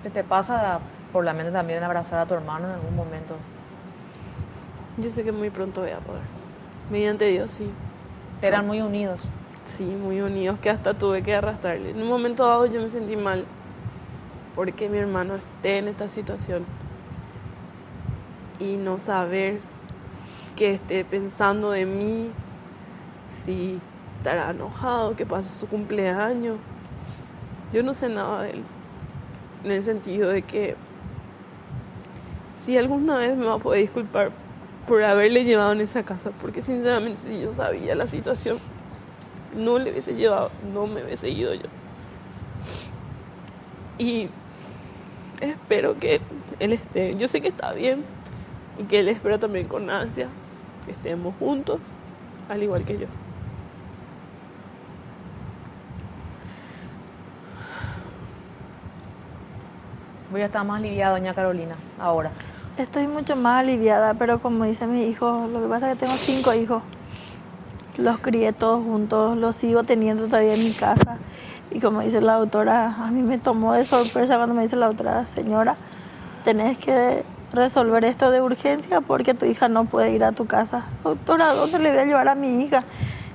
¿Qué te pasa por la mente también abrazar a tu hermano en algún momento? Yo sé que muy pronto voy a poder. Mediante Dios, sí. Eran muy unidos. Sí, muy unidos, que hasta tuve que arrastrarle. En un momento dado yo me sentí mal porque mi hermano esté en esta situación y no saber que esté pensando de mí, si estará enojado, que pase su cumpleaños. Yo no sé nada de él, en el sentido de que si alguna vez me va a poder disculpar por haberle llevado en esa casa, porque sinceramente si yo sabía la situación, no le hubiese llevado, no me hubiese ido yo. Y espero que él esté, yo sé que está bien y que él espera también con ansia que estemos juntos, al igual que yo. Voy a estar más aliviada, doña Carolina, ahora. Estoy mucho más aliviada, pero como dice mi hijo, lo que pasa es que tengo 5 hijos. Los crié todos juntos, los sigo teniendo todavía en mi casa. Y como dice la doctora, a mí me tomó de sorpresa cuando me dice la doctora, señora, tenés que resolver esto de urgencia porque tu hija no puede ir a tu casa. Doctora, ¿dónde le voy a llevar a mi hija?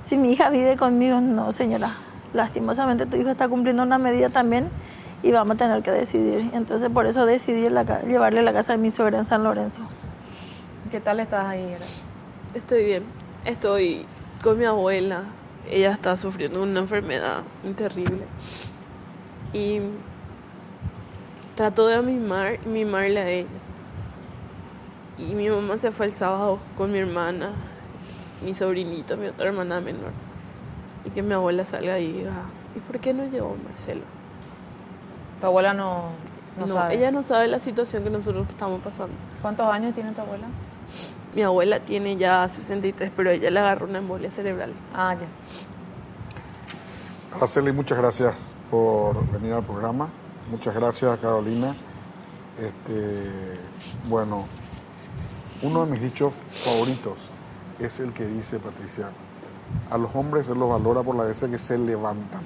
Si mi hija vive conmigo, no, señora. Lastimosamente tu hijo está cumpliendo una medida también y vamos a tener que decidir. Entonces por eso decidí llevarle a la casa de mi suegra en San Lorenzo. ¿Qué tal estás ahí? Estoy bien, estoy con mi abuela. Ella está sufriendo una enfermedad terrible y trato de mimarle a ella. Y mi mamá se fue el sábado con mi hermana, mi sobrinito, mi otra hermana menor. Y que mi abuela salga y diga, ¿y por qué no llevó a Marcelo? ¿Tu abuela no sabe? Ella no sabe la situación que nosotros estamos pasando. ¿Cuántos años tiene tu abuela? Mi abuela tiene ya 63, pero ella le agarró una embolia cerebral. Ah, ya. Araceli, muchas gracias por venir al programa. Muchas gracias, Carolina. Bueno, uno de mis dichos favoritos es el que dice, Patricia, a los hombres se los valora por las veces que se levantan,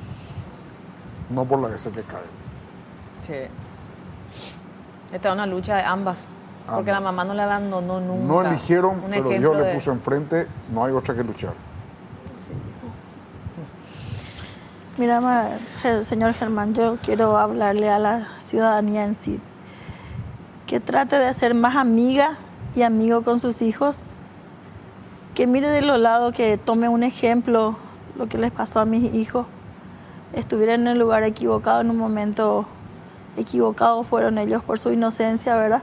no por las veces que caen. Sí. Esta es una lucha de ambas. Porque la mamá no la abandonó nunca. No eligieron, Un pero ejemplo Dios le puso enfrente, no hay otra que luchar. Mira, señor Germán, yo quiero hablarle a la ciudadanía en sí, que trate de ser más amiga y amigo con sus hijos, que mire de los lados, que tome un ejemplo lo que les pasó a mis hijos. Estuvieron en el lugar equivocado, en un momento equivocado fueron ellos por su inocencia, ¿verdad?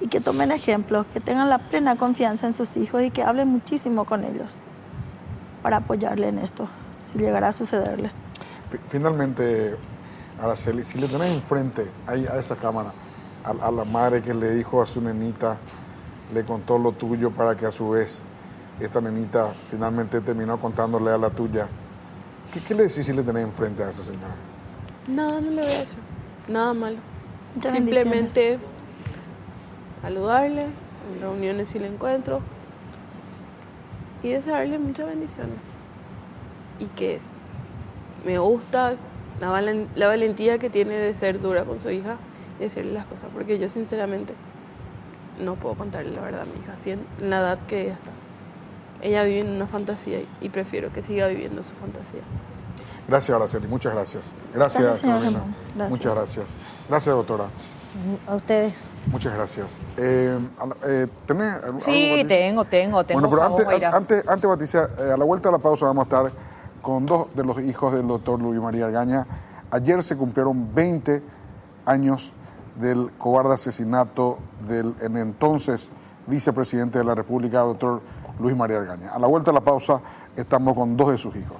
Y que tomen ejemplo, que tengan la plena confianza en sus hijos y que hablen muchísimo con ellos para apoyarle en esto, si llegara a sucederle. Finalmente, Araceli, si le tenés enfrente ahí a esa cámara, a la madre que le dijo a su nenita, le contó lo tuyo para que a su vez esta nenita finalmente terminó contándole a la tuya, ¿qué le decís si le tenés enfrente a esa señora? Nada, no le voy a decir, nada malo. Muchas Simplemente saludarle, en reuniones si le encuentro, y desearle muchas bendiciones. Y que me gusta la valentía que tiene de ser dura con su hija y decirle las cosas, porque yo sinceramente no puedo contarle la verdad a mi hija, así en la edad que ella está. Ella vive en una fantasía y prefiero que siga viviendo su fantasía. Gracias, Araceli, muchas gracias. Gracias, señor Carolina. Germán. Gracias. Muchas gracias. Gracias, doctora. A ustedes. Muchas gracias. ¿Tenés algo, Sí, Patricia? tengo. Bueno, pero favor, Mayra. antes, Patricia, a la vuelta de la pausa vamos a estar con 2 de los hijos del doctor Luis María Argaña. Ayer se cumplieron 20 años del cobarde asesinato del entonces vicepresidente de la República, doctor Luis María Argaña. A la vuelta de la pausa estamos con 2 de sus hijos.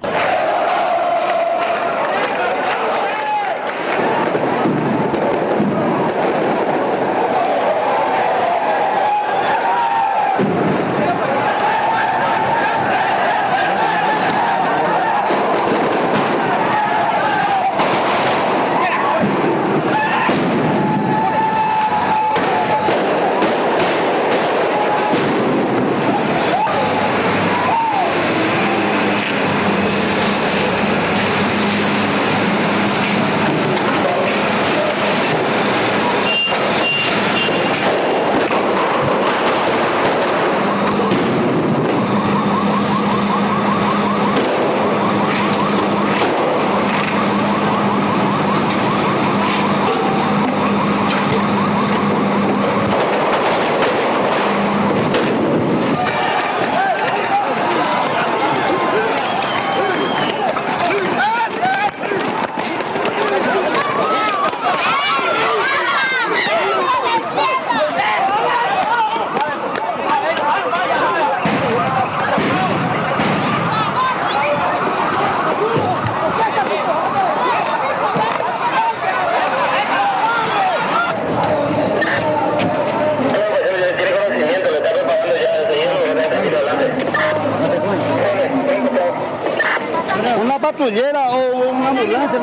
patrullera o una ambulancia.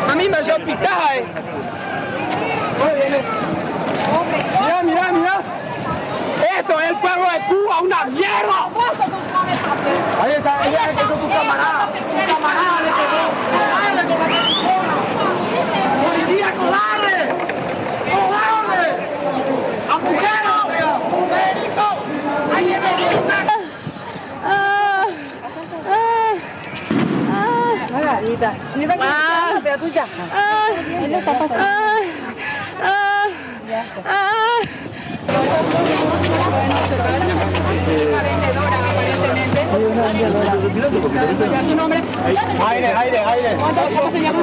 A mí me salpicaje. Mira, mira, mira. Esto es el pueblo de Cuba, una mierda. Ahí está, ella es tu camarada. Tu camarada le pegó. ¡Policía, cobarde! ¡Cobarde! ¡Agujero! ¡Médico! ¡Ahí viene Margarita, mira que la fea tuya. ¿Qué le está pasando? Aire, aire, aire. ¿Cómo se llama?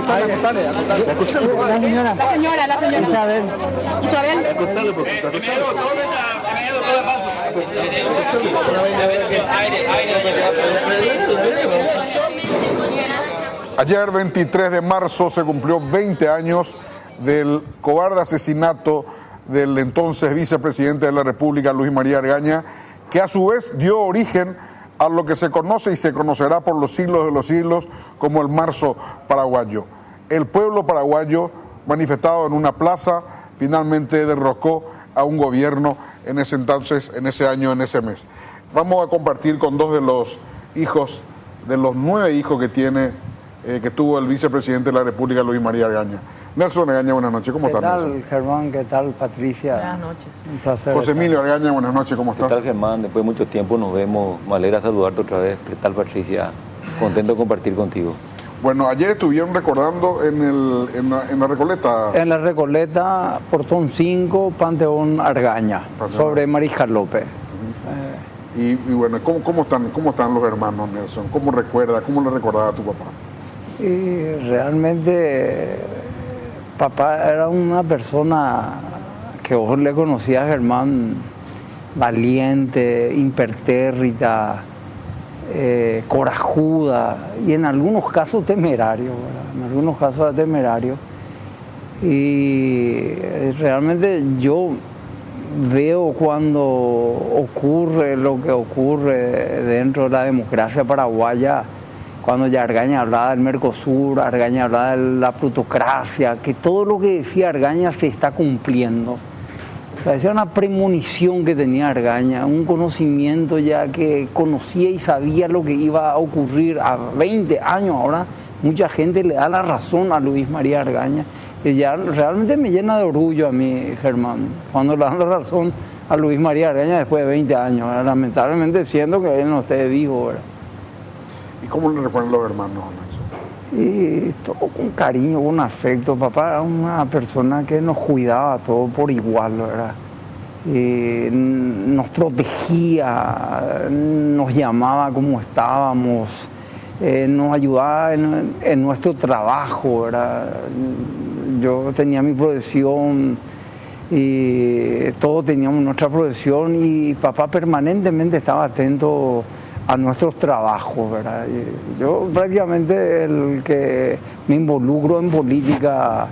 La señora. La señora, la señora. Isabel. Isabel. Ayer, 23 de marzo, se cumplió 20 años del cobarde asesinato del entonces vicepresidente de la República, Luis María Argaña, que a su vez dio origen a lo que se conoce y se conocerá por los siglos de los siglos como el Marzo Paraguayo. El pueblo paraguayo, manifestado en una plaza, finalmente derrocó a un gobierno en ese entonces, en ese año, en ese mes. Vamos a compartir con dos de los hijos, de los 9 hijos que tuvo el vicepresidente de la República, Luis María Argaña. Nelson Argaña, buenas noches, ¿cómo estás, Nelson? ¿Qué tal, Germán? ¿Qué tal, Patricia? Buenas noches. Un placer. José Emilio Argaña, buenas noches, ¿cómo estás? ¿Qué tal, Germán? Después de mucho tiempo nos vemos. Me alegra saludarte otra vez. ¿Qué tal, Patricia? Contento de compartir contigo. Bueno, ayer estuvieron recordando en la Recoleta. En la Recoleta, Portón 5, Panteón Argaña, sobre Mariscal López. Y bueno, ¿cómo están los hermanos, Nelson? ¿Cómo le recordaba a tu papá? Y realmente, papá era una persona que vos le conocías, Germán, valiente, impertérrita, corajuda y en algunos casos temerario, ¿verdad? En algunos casos era temerario. Y realmente yo veo cuando ocurre lo que ocurre dentro de la democracia paraguaya, cuando ya Argaña hablaba del Mercosur, Argaña hablaba de la plutocracia, que todo lo que decía Argaña se está cumpliendo. O sea, esa era una premonición que tenía Argaña, un conocimiento ya que conocía y sabía lo que iba a ocurrir a 20 años. Ahora mucha gente le da la razón a Luis María Argaña, que ya realmente me llena de orgullo a mí, Germán, cuando le dan la razón a Luis María Argaña después de 20 años, ¿verdad? Lamentablemente siendo que él no esté vivo, ¿verdad? ¿Y cómo le recuerdan los hermanos, Nelson? Y todo con cariño, con afecto. Papá era una persona que nos cuidaba todo por igual, ¿verdad? Y nos protegía, nos llamaba como estábamos, nos ayudaba en nuestro trabajo, ¿verdad? Yo tenía mi profesión y todos teníamos nuestra profesión y papá permanentemente estaba atento a nuestros trabajos, ¿verdad? Yo prácticamente el que me involucro en política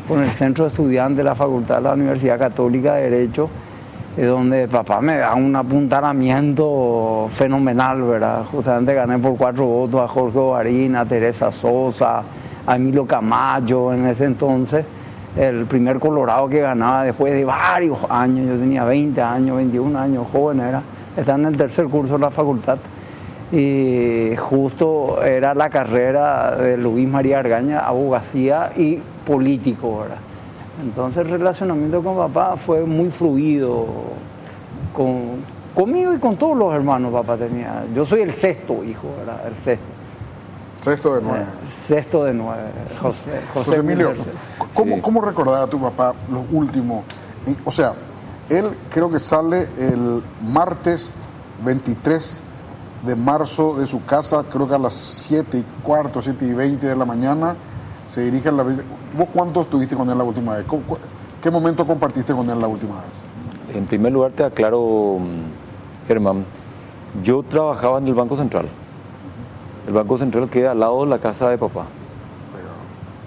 con el Centro de Estudiantes de la Facultad de la Universidad Católica de Derecho, es donde papá me da un apuntalamiento fenomenal, ¿verdad? Justamente gané por 4 votos a Jorge Ovarín, a Teresa Sosa, a Emilio Camacho en ese entonces, el primer colorado que ganaba después de varios años. Yo tenía 20 años, 21 años, joven era, estaba en el tercer curso de la facultad. Y justo era la carrera de Luis María Argaña, abogacía y político, ¿verdad? Entonces el relacionamiento con papá fue muy fluido, conmigo y con todos los hermanos papá tenía. Yo soy el 6º hijo, ¿verdad? El 6º. 6 de 9. 6 de 9, José Emilio, ¿cómo recordaba a tu papá los últimos? O sea, él creo que sale el martes 23 de marzo de su casa, creo que a las 7:15, 7:20 de la mañana, se dirige a la... ¿Vos cuánto estuviste con él la última vez? ¿Qué momento compartiste con él la última vez? En primer lugar te aclaro, Germán, yo trabajaba en el Banco Central. El Banco Central queda al lado de la casa de papá.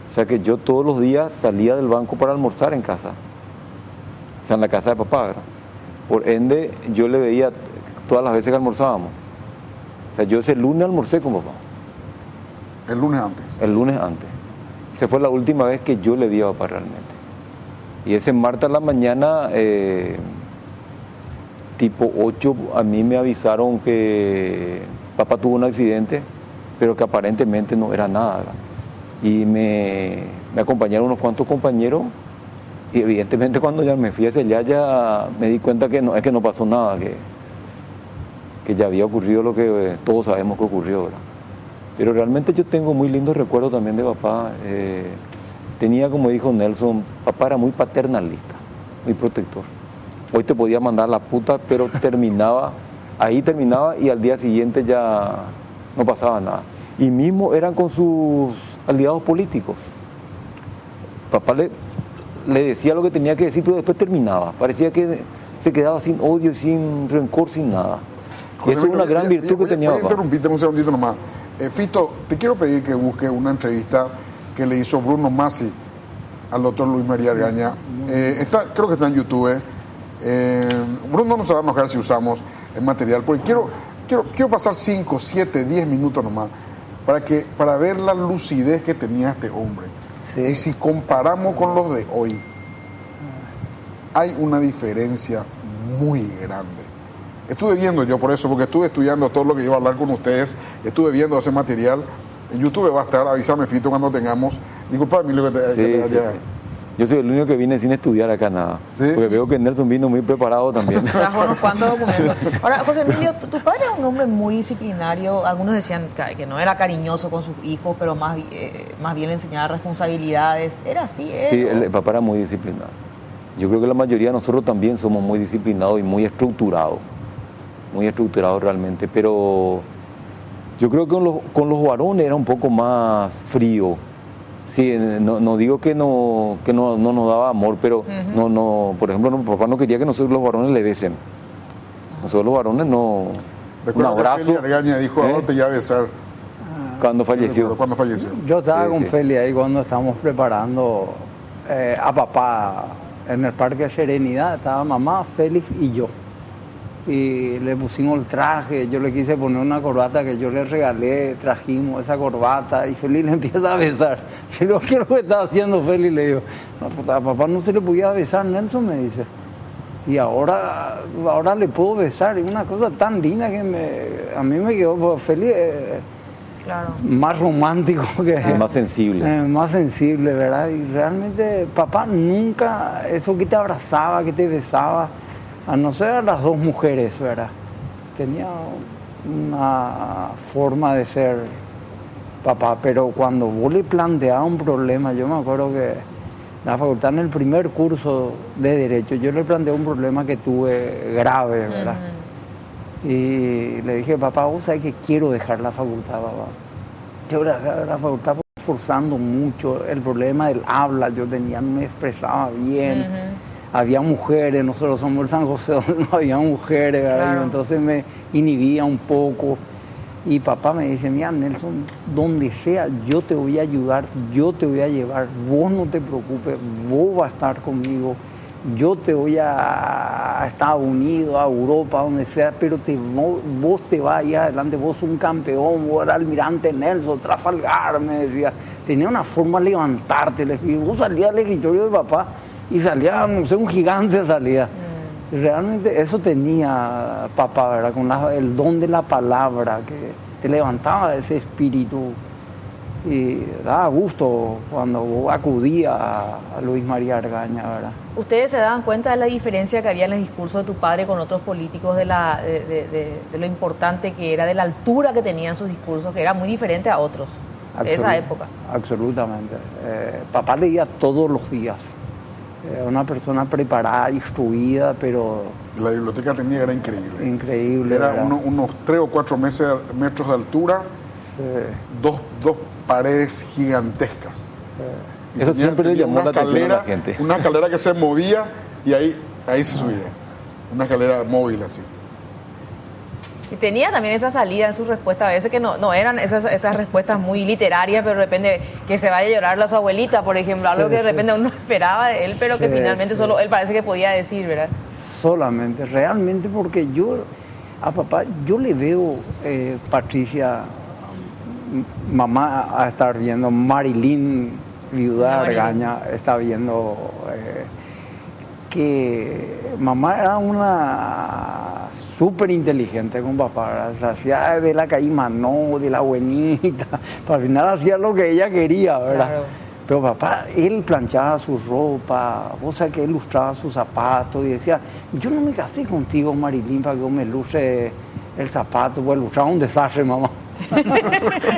O sea que yo todos los días salía del banco para almorzar en casa. o sea, en la casa de papá, ¿verdad? Por ende, yo le veía todas las veces que almorzábamos. O sea, yo ese lunes almorcé con papá. El lunes antes. El lunes antes. Esa fue la última vez que yo le vi a papá realmente. Y ese martes a la mañana, tipo 8, a mí me avisaron que papá tuvo un accidente, pero que aparentemente no era nada, ¿verdad? Y me acompañaron unos cuantos compañeros, y evidentemente cuando ya me fui hacia allá ya me di cuenta que no, es que no pasó nada, que ya había ocurrido lo que todos sabemos que ocurrió, ¿verdad? Pero realmente yo tengo muy lindos recuerdos también de papá. Tenía, como dijo Nelson, papá era muy paternalista, muy protector. Hoy te podía mandar la puta, pero ahí terminaba y al día siguiente ya no pasaba nada. Y mismo eran con sus aliados políticos. Papá le decía lo que tenía que decir, pero después terminaba. Parecía que se quedaba sin odio, sin rencor, sin nada. Y eso es una gran virtud que tenía papá. Voy a interrumpirte un segundito nomás. Fito, te quiero pedir que busques una entrevista que le hizo Bruno Masi al doctor Luis María Argaña. Creo que está en YouTube. Bruno no se va a enojar si usamos el material, porque quiero pasar 5, 7, 10 minutos nomás para ver la lucidez que tenía este hombre. Sí. Y si comparamos con los de hoy, hay una diferencia muy grande. Estuve viendo yo por eso, porque estuve estudiando todo lo que iba a hablar con ustedes, estuve viendo ese material. En YouTube va a estar, avísame Fito cuando tengamos. Disculpa, Emilio, que te haya... Yo soy el único que vine sin estudiar acá nada. ¿Sí? Porque veo que Nelson vino muy preparado también. Trajo unos cuantos documentos. Ahora, José Emilio, tu padre era un hombre muy disciplinario. Algunos decían que no era cariñoso con sus hijos, pero más bien le enseñaba responsabilidades. ¿Era así? Sí, el papá era muy disciplinado. Yo creo que la mayoría de nosotros también somos muy disciplinados y muy estructurados. Muy estructurados realmente. Pero yo creo que con los varones era un poco más frío. Sí, no digo que no nos daba amor, pero por ejemplo, papá no quería que nosotros los varones le besen. Nosotros los varones no. Recuerdo un abrazo. Que Argaña dijo, ahora te iba a besar. Cuando falleció. Yo estaba con Feli ahí cuando estábamos preparando a papá en el Parque Serenidad. Estaba mamá, Félix y yo. Y le pusimos el traje, yo le quise poner una corbata que yo le regalé, trajimos esa corbata y Félix le empieza a besar. Yo digo, ¿qué es lo que está haciendo Félix? Le digo, no, a papá no se le podía besar, Nelson me dice. Y ahora le puedo besar, y una cosa tan linda que a mí me quedó Félix claro. Más romántico que... Más sensible. Más sensible, ¿verdad? Y realmente papá nunca, eso que te abrazaba, que te besaba, a no ser a las dos mujeres, ¿verdad? Tenía una forma de ser papá, pero cuando vos le planteabas un problema, yo me acuerdo que en la facultad, en el primer curso de Derecho, yo le planteé un problema que tuve grave, ¿verdad? Y le dije, papá, vos sabés que quiero dejar la facultad, papá. Quiero dejar la facultad forzando mucho, el problema del habla, yo no me expresaba bien. Había mujeres, nosotros somos el San José, donde no había mujeres, ¿verdad? Claro. Entonces me inhibía un poco. Y papá me dice, mira, Nelson, donde sea, yo te voy a ayudar, yo te voy a llevar, vos no te preocupes, vos vas a estar conmigo, yo te voy a Estados Unidos, a Europa, donde sea, pero vos te vas ahí adelante, vos sos un campeón, vos eras almirante Nelson, Trafalgar, me decía. Tenía una forma de levantarte, vos salías del escritorio de papá, y salía, no sé, un gigante salía. Realmente eso tenía papá, ¿verdad? Con el don de la palabra, que te levantaba ese espíritu. Y daba gusto cuando acudía a Luis María Argaña, ¿verdad? ¿Ustedes se daban cuenta de la diferencia que había en el discurso de tu padre con otros políticos, de lo importante que era, de la altura que tenían sus discursos, que era muy diferente a otros de esa época? Absolutamente. Papá leía todos los días. Una persona preparada, instruida, pero... La biblioteca tenía era increíble. Increíble. Era unos 3 o 4 metros de altura, dos paredes gigantescas. Eso siempre le llamó la atención a la gente. Una escalera que se movía y ahí se subía. Una escalera móvil así. Y tenía también esa salida en sus respuestas, a veces que no eran esas respuestas muy literarias, pero de repente que se vaya a llorar a su abuelita, por ejemplo, algo que de repente uno esperaba de él, pero que finalmente solo él parece que podía decir, ¿verdad? Solamente, realmente, porque a papá, yo le veo, Patricia, mamá a estar viendo, Marilyn, viuda de Argaña, está viendo que mamá era una súper inteligente con papá, ¿verdad? O sea, hacía de la caimano, de la buenita, al final hacía lo que ella quería, ¿verdad? Claro. Pero papá, él planchaba su ropa, o sea, que él lustraba sus zapatos y decía, yo no me casé contigo, Marilyn, para que vos me lustre el zapato, pues lustraba un desastre, mamá.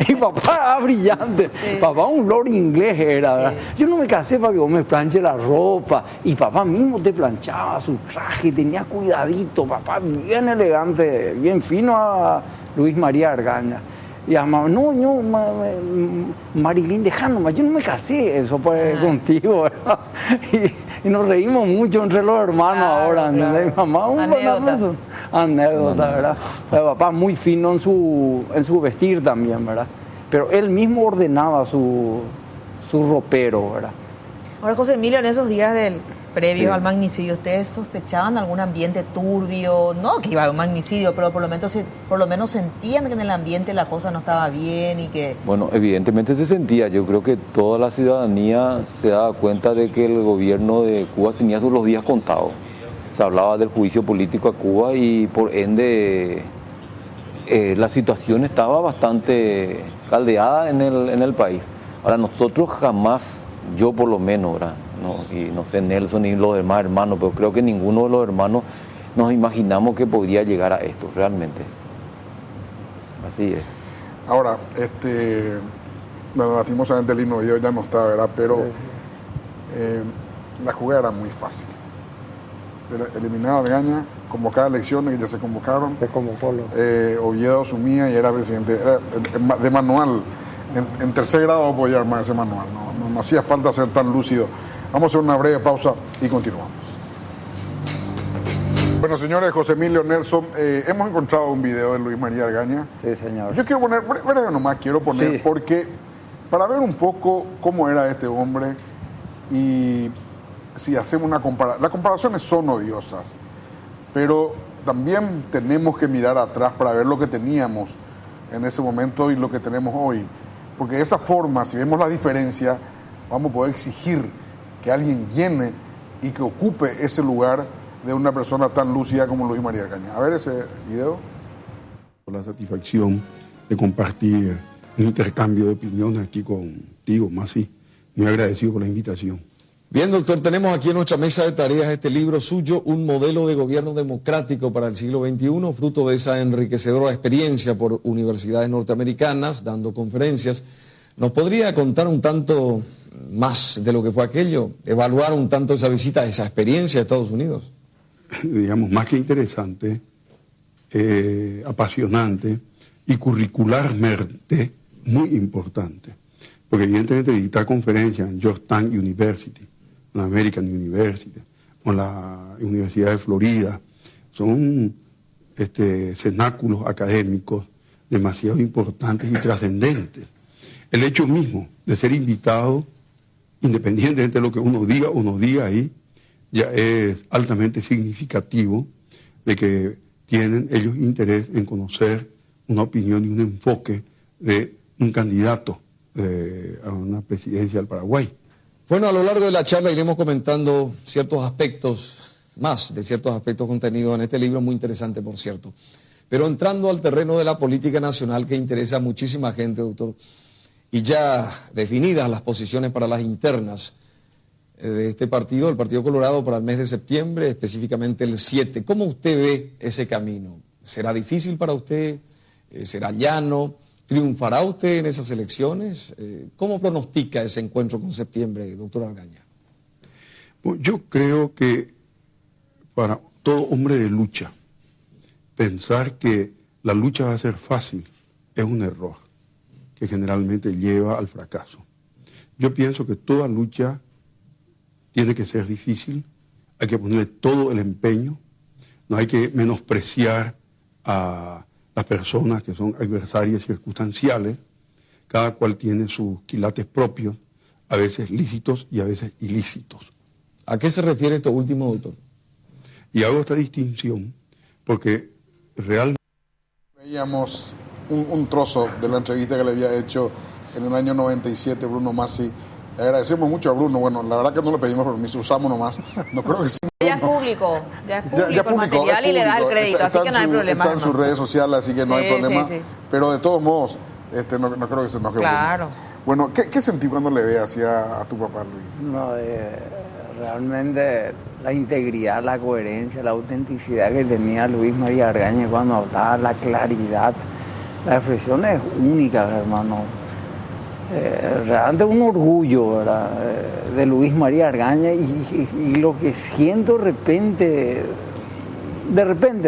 Y papá era brillante, sí. Papá un lord inglés era, ¿verdad? Sí. Yo no me casé para que vos me planche la ropa, y papá mismo te planchaba su traje, tenía cuidadito, papá bien elegante, bien fino a Luis María Argaña. Y a mamá, no, Marilyn, déjanos, yo no me casé eso pues, contigo, ¿verdad? Y nos reímos mucho entre los hermanos ahora, claro. Mamá, anécdota, ¿verdad? Pero papá muy fino en su vestir también, ¿verdad? Pero él mismo ordenaba su ropero, ¿verdad? Ahora, José Emilio, en esos días previos al magnicidio, ¿ustedes sospechaban algún ambiente turbio? No que iba a haber un magnicidio, pero por lo menos sentían que en el ambiente la cosa no estaba bien y que... Bueno, evidentemente se sentía. Yo creo que toda la ciudadanía se daba cuenta de que el gobierno de Cuba tenía los días contados. Se hablaba del juicio político a Cuba y por ende la situación estaba bastante caldeada en el país. Ahora nosotros jamás, yo por lo menos, ¿verdad? No, y no sé Nelson ni los demás hermanos, pero creo que ninguno de los hermanos nos imaginamos que podría llegar a esto, realmente. Así es. Ahora, bueno, lastimosamente el himno ya no está, ¿verdad? Pero la jugada era muy fácil. Eliminar a Argaña, convocar elecciones que ya se convocaron. Se convocó. Oviedo asumía y era presidente. Era de manual. En tercer grado podía armar ese manual. No hacía falta ser tan lúcido. Vamos a hacer una breve pausa y continuamos. Bueno, señores, José Emilio, Nelson, hemos encontrado un video de Luis María Argaña. Sí, señor. Yo quiero poner, sí, porque para ver un poco cómo era este hombre y si hacemos una comparación. Las comparaciones son odiosas, pero también tenemos que mirar atrás para ver lo que teníamos en ese momento y lo que tenemos hoy. Porque de esa forma, si vemos la diferencia, vamos a poder exigir que alguien llene y que ocupe ese lugar de una persona tan lúcida como Luis María Argaña. A ver ese video. La satisfacción de compartir un intercambio de opiniones aquí contigo, Masi. Muy agradecido por la invitación. Bien, doctor, tenemos aquí en nuestra mesa de tareas este libro suyo, Un modelo de gobierno democrático para el siglo XXI, fruto de esa enriquecedora experiencia por universidades norteamericanas, dando conferencias. ¿Nos podría contar un tanto más de lo que fue aquello? Evaluar un tanto esa visita, esa experiencia a Estados Unidos. Digamos, más que interesante, apasionante y curricularmente muy importante. Porque evidentemente dictar conferencias en Georgetown University, en la American University, o en la Universidad de Florida, son cenáculos académicos demasiado importantes y trascendentes. El hecho mismo de ser invitado, independientemente de lo que uno diga o no diga ahí, ya es altamente significativo de que tienen ellos interés en conocer una opinión y un enfoque de un candidato a una presidencia del Paraguay. Bueno, a lo largo de la charla iremos comentando ciertos aspectos, más de ciertos aspectos contenidos en este libro, muy interesante por cierto. Pero entrando al terreno de la política nacional que interesa a muchísima gente, doctor, y ya definidas las posiciones para las internas de este partido, el Partido Colorado, para el mes de septiembre, específicamente el 7. ¿Cómo usted ve ese camino? ¿Será difícil para usted? ¿Será llano? ¿Triunfará usted en esas elecciones? ¿Cómo pronostica ese encuentro con septiembre, doctor Argaña? Bueno, yo creo que para todo hombre de lucha, pensar que la lucha va a ser fácil es un error que generalmente lleva al fracaso. Yo pienso que toda lucha tiene que ser difícil, hay que ponerle todo el empeño, no hay que menospreciar a las personas que son adversarias circunstanciales, cada cual tiene sus quilates propios, a veces lícitos y a veces ilícitos. ¿A qué se refiere esto último, doctor? Y hago esta distinción porque realmente... Veíamos un trozo de la entrevista que le había hecho en el año 97 Bruno Masi. Le agradecemos mucho a Bruno. Bueno, la verdad que no le pedimos permiso, usamos nomás. No creo que sea. Ya es público el material y le das el crédito, así que no hay problema. Está en sus redes sociales, así que no hay problema. Sí. Pero de todos modos, no creo que se enoje. Claro. Bueno, ¿qué sentí cuando le ve así a tu papá, Luis? No, realmente la integridad, la coherencia, la autenticidad que tenía Luis María Argaña cuando hablaba, la claridad, la expresión es única, hermano. Realmente un orgullo, ¿verdad? De Luis María Argaña y lo que siento de repente,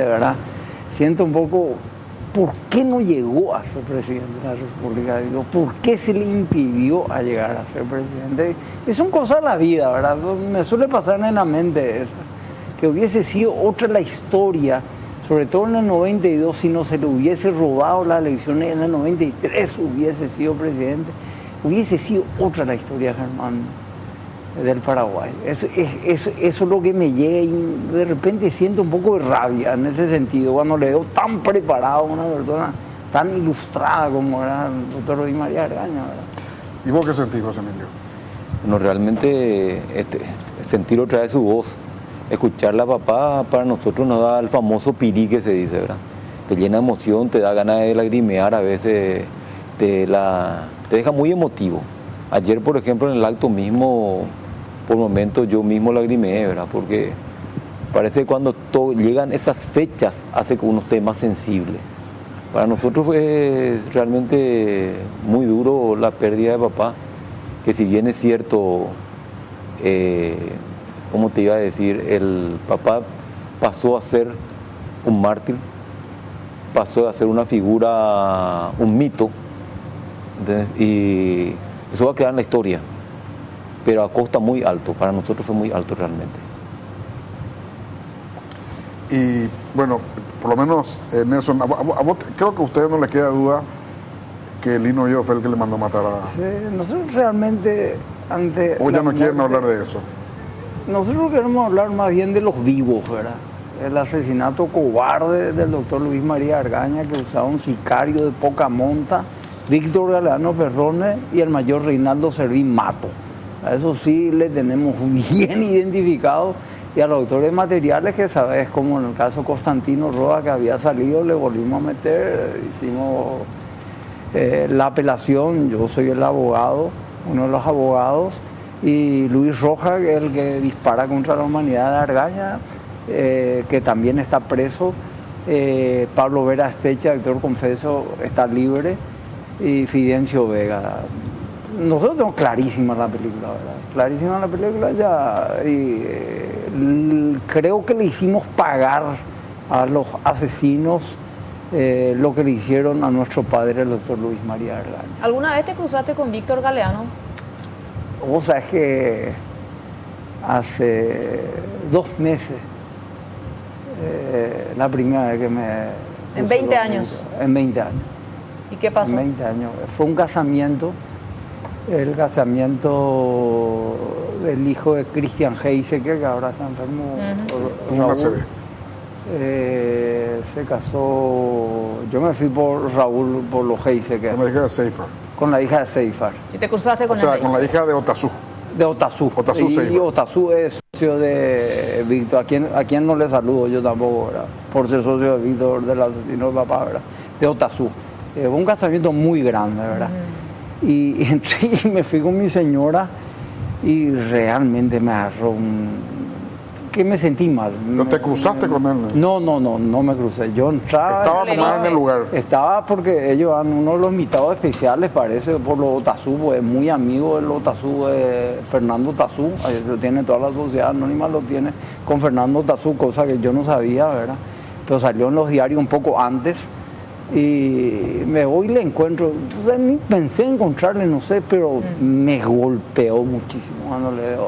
¿verdad? Siento un poco, ¿por qué no llegó a ser presidente de la República? Digo, ¿por qué se le impidió a llegar a ser presidente? Y son cosas de la vida, ¿verdad? Me suele pasar en la mente eso, que hubiese sido otra la historia, sobre todo en el 92, si no se le hubiese robado las elecciones en el 93, hubiese sido presidente, hubiese sido otra la historia, Germán, del Paraguay. Eso es lo que me llega y de repente siento un poco de rabia en ese sentido, cuando le veo tan preparado a una persona tan ilustrada como era el doctor Luis María Argaña, ¿verdad? ¿Y vos qué sentís, José Emilio? No, realmente sentir otra vez su voz, escucharla, papá, para nosotros nos da el famoso pirí que se dice, ¿verdad? Te llena de emoción, te da ganas de lagrimear, a veces te deja muy emotivo. Ayer, por ejemplo, en el acto mismo, por momentos yo mismo lagrimeé, ¿verdad? Porque parece que cuando llegan esas fechas hace que uno esté más sensible. Para nosotros fue realmente muy duro la pérdida de papá, que si bien es cierto, ¿cómo te iba a decir? El papá pasó a ser un mártir, pasó a ser una figura, un mito, ¿entendés? Y eso va a quedar en la historia, pero a costa muy alto. Para nosotros fue muy alto realmente. Y bueno, por lo menos, Nelson, a vos creo que a ustedes no le queda duda que Lino Yo fue el que le mandó matar a... Sí, nosotros realmente... ¿O ya no quieren hablar de eso? Nosotros queremos hablar más bien de los vivos, ¿verdad? El asesinato cobarde del doctor Luis María Argaña, que usaba un sicario de poca monta, Víctor Galeano Perrone y el mayor Reinaldo Servín Mato. A eso sí le tenemos bien identificado, y a los autores materiales que sabes, como en el caso Constantino Roa, que había salido, le volvimos a meter, hicimos la apelación, yo soy el abogado, uno de los abogados, y Luis Rojas, el que dispara contra la humanidad de Argaña, que también está preso, Pablo Vera Estecha, actor confeso, está libre, y Fidencio Vega. Nosotros tenemos clarísima la película, ¿verdad? Clarísima la película ya, y creo que le hicimos pagar a los asesinos lo que le hicieron a nuestro padre, el doctor Luis María Argaña. ¿Alguna vez te cruzaste con Víctor Galeano? Vos sabés que hace 2 meses, la primera vez que me... ¿En 20 años? En 20 años. ¿Y qué pasó? En 20 años. Fue un casamiento, el casamiento del hijo de Christian Heisecker, que ahora está enfermo. Raúl. Se casó, yo me fui por Raúl, por los Heisecker. Con la hija de Seifar. Con la hija de Seifar. ¿Y te cruzaste con él? O sea, con la hija de Otazú. De Otazú. Y Otazú es socio de Víctor, a quien no le saludo yo tampoco, ¿verdad? Por ser socio de Víctor, del asesino de papá, ¿verdad? De Otazú. Fue un casamiento muy grande, ¿verdad? Y entré y me fui con mi señora y realmente me agarró que me sentí mal. ¿No te cruzaste con él? No me crucé. Yo entraba... Estaba nomás en el lugar. Estaba porque ellos eran uno de los invitados especiales, parece, por los Otazú, pues muy amigo del Otazú, Fernando Otazú, lo tiene toda la sociedad anónima, lo tiene con Fernando Otazú, cosa que yo no sabía, ¿verdad? Pero salió en los diarios un poco antes. Y me voy y le encuentro, o sea, ni pensé encontrarle, no sé, pero me golpeó muchísimo cuando le veo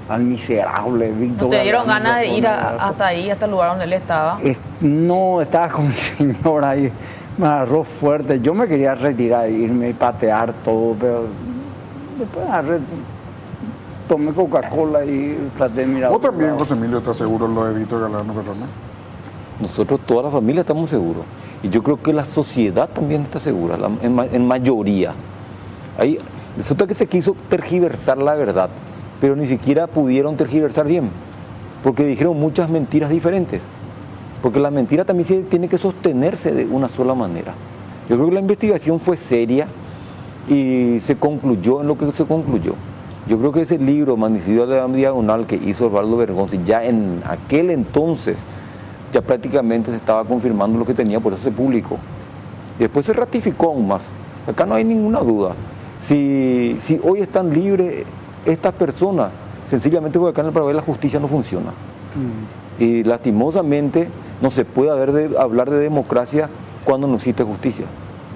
al miserable Víctor. ¿No te dieron ganas de ir hasta ahí, hasta el lugar donde él estaba? No, estaba con el señor ahí, me agarró fuerte. Yo me quería retirar, irme y patear todo, pero después tomé Coca-Cola y traté de mirar. ¿Vos también, José Emilio, estás seguro en lo de Víctor Galeano Perrone? Nosotros, toda la familia, estamos seguros. Y yo creo que la sociedad también está segura, en mayoría. Ahí resulta que se quiso tergiversar la verdad, pero ni siquiera pudieron tergiversar bien, porque dijeron muchas mentiras diferentes. Porque la mentira también tiene que sostenerse de una sola manera. Yo creo que la investigación fue seria y se concluyó en lo que se concluyó. Yo creo que ese libro, Magnicidio de la Diagonal, que hizo Osvaldo Bergonzi, ya en aquel entonces, ya prácticamente se estaba confirmando lo que tenía, por eso se publicó. Y después se ratificó aún más. Acá no hay ninguna duda. Si hoy están libres estas personas, sencillamente porque acá en el Paraguay la justicia no funciona. Y lastimosamente no se puede hablar de democracia cuando no existe justicia.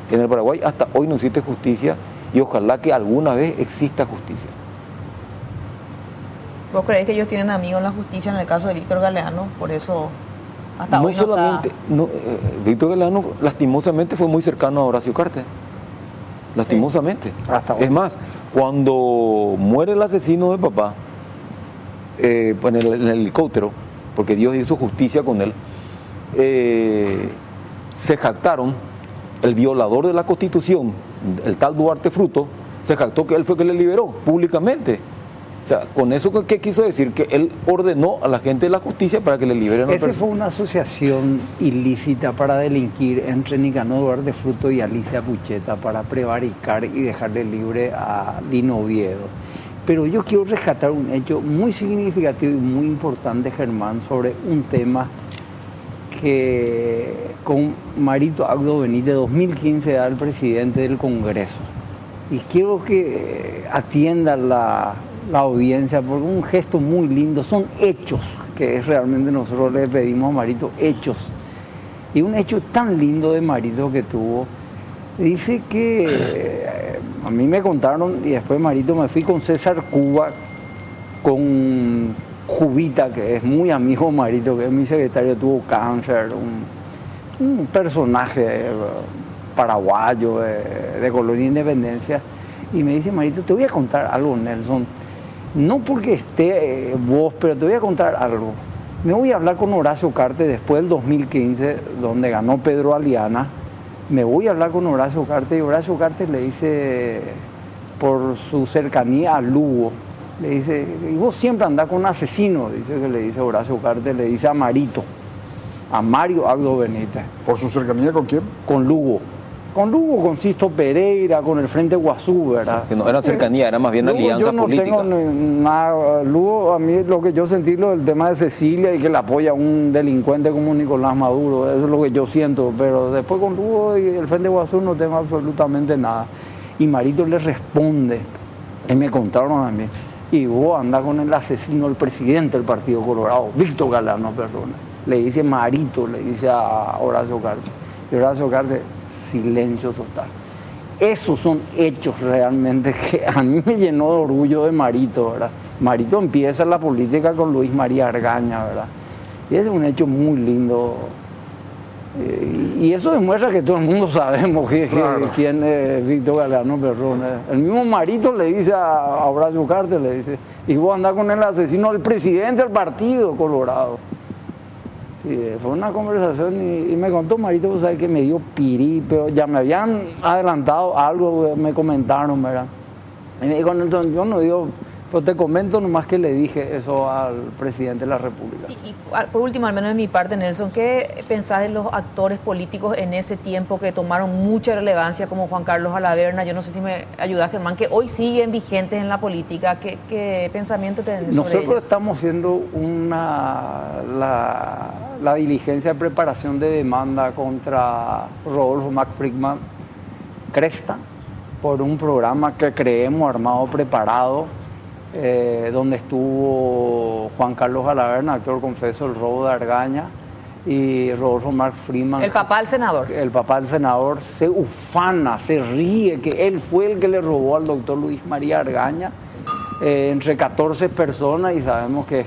En el Paraguay hasta hoy no existe justicia y ojalá que alguna vez exista justicia. ¿Vos creés que ellos tienen amigos en la justicia en el caso de Víctor Galeano? Por eso hasta No hoy no solamente, está... Víctor Galeano lastimosamente fue muy cercano a Horacio Cartes. Lastimosamente. Sí. Hasta hoy. Es más, cuando muere el asesino de papá en el helicóptero, porque Dios hizo justicia con él, se jactaron, el violador de la Constitución, el tal Duarte Fruto, se jactó que él fue que le liberó públicamente. O sea, con eso, ¿qué quiso decir? Que él ordenó a la gente de la justicia para que le liberen a la Esa fue una asociación ilícita para delinquir entre Nicanor Duarte Fruto y Alicia Pucheta para prevaricar y dejarle libre a Lino Oviedo. Pero yo quiero rescatar un hecho muy significativo y muy importante, Germán, sobre un tema que con Marito Agdo Benítez, 2015, era el presidente del Congreso. Y quiero que atienda la audiencia, porque es un gesto muy lindo, son hechos, que es realmente nosotros le pedimos a Marito, hechos. Y un hecho tan lindo de Marito que tuvo, dice que a mí me contaron, y después Marito me fui con César Cuba, con Jubita, que es muy amigo de Marito, que es mi secretario, tuvo cáncer, un personaje paraguayo de Colonia Independencia, y me dice: Marito, te voy a contar algo, Nelson, no porque esté vos, pero te voy a contar algo. Me voy a hablar con Horacio Cartes después del 2015, donde ganó Pedro Aliana. Me voy a hablar con Horacio Cartes, y Horacio Cartes le dice, por su cercanía a Lugo, le dice: y vos siempre andás con un asesino, dice, que le dice Horacio Cartes, le dice a Marito, a Mario Agdo Benítez. ¿Por su cercanía con quién? Con Lugo. Con Lugo, con Sisto Pereira, con el Frente Guazú, ¿verdad? Que no era cercanía, era más bien Lugo, alianza yo no política. Tengo nada. Lugo, a mí lo que yo sentí, el tema de Cecilia y que le apoya a un delincuente como Nicolás Maduro, eso es lo que yo siento, pero después con Lugo y el Frente Guazú no tengo absolutamente nada. Y Marito le responde, y me contaron a mí: y vos andás con el asesino, el presidente del Partido Colorado, Víctor Galeano, perdón. Le dice Marito, le dice a Horacio Cartes. Y Horacio Cartes, silencio total. Esos son hechos realmente que a mí me llenó de orgullo de Marito, ¿verdad? Marito empieza la política con Luis María Argaña, ¿verdad? Y ese es un hecho muy lindo. Y eso demuestra que todo el mundo sabemos quién es Víctor Galeano Perrone. El mismo Marito le dice a Horacio Cartes, le dice: y vos andás con el asesino del presidente del Partido Colorado. Sí, fue una conversación y me contó Marito, pues, ¿sabes? Que me dio pirí, pero ya me habían adelantado algo, me comentaron, ¿verdad? Y me dijo: Nelson, yo no digo, pero te comento nomás que le dije eso al presidente de la República. Y por último, al menos de mi parte, Nelson, ¿qué pensás de los actores políticos en ese tiempo que tomaron mucha relevancia, como Juan Carlos Alaverna? Yo no sé si me ayudas, Germán, que hoy siguen vigentes en la política. ¿Qué pensamiento tenés sobre Nosotros ellos? estamos haciendo la diligencia de preparación de demanda contra Rodolfo McFrickman Cresta por un programa que creemos armado, preparado, donde estuvo Juan Carlos Alaverna, actor confeso el robo de Argaña, y Rodolfo McFrickman. El papá del senador. El papá del senador se ufana, se ríe, que él fue el que le robó al doctor Luis María Argaña, entre 14 personas, y sabemos que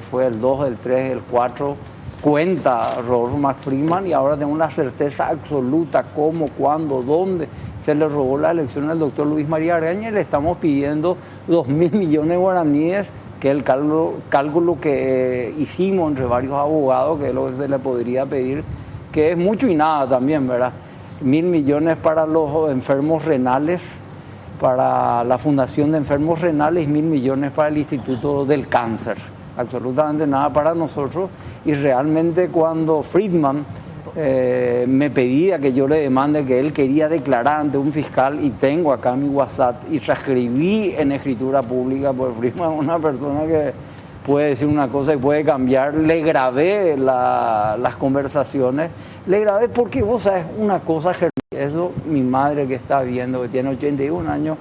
fue el 2, el 3, el 4 cuenta Rodolfo Max Friedman, y ahora tenemos la certeza absoluta cómo, cuándo, dónde se le robó la elección al doctor Luis María Argaña, y le estamos pidiendo 2.000 millones de guaraníes, que es el cálculo que hicimos entre varios abogados, que es lo que se le podría pedir, que es mucho y nada también, ¿verdad? 1.000 millones para los enfermos renales, para la Fundación de Enfermos Renales, y 1.000 millones para el Instituto del Cáncer. Absolutamente nada para nosotros, y realmente cuando Friedman me pedía que yo le demande, que él quería declarar ante un fiscal, y tengo acá mi WhatsApp y transcribí en escritura pública, porque Friedman es una persona que puede decir una cosa y puede cambiar, le grabé las conversaciones, le grabé porque vos sabes una cosa, eso mi madre que está viendo, que tiene 81 años,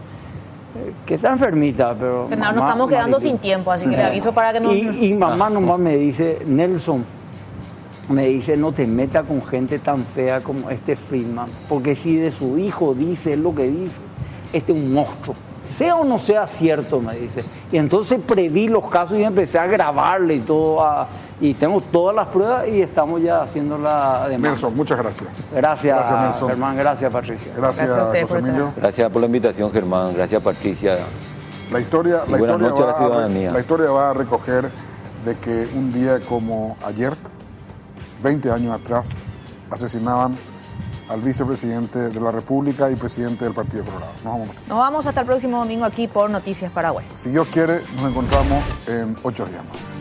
que está enfermita, pero... Senador, nos estamos quedando sin tiempo, así que le aviso para que no... Y mamá nomás me dice, Nelson, me dice, no te metas con gente tan fea como este Friedman, porque si de su hijo dice lo que dice, este es un monstruo. Sea o no sea cierto, me dice. Y entonces preví los casos y empecé a grabarle y todo, y tengo todas las pruebas y estamos ya haciendo la demanda. Nelson, muchas gracias. Gracias, Nelson. Germán. Gracias, Patricia. Gracias José Emilio. Gracias por la invitación, Germán. Gracias, Patricia. La historia va a recoger de que un día como ayer, 20 años atrás, asesinaban al vicepresidente de la República y presidente del Partido Colorado. Nos vamos hasta el próximo domingo aquí por Noticias Paraguay. Si Dios quiere, nos encontramos en 8 días más.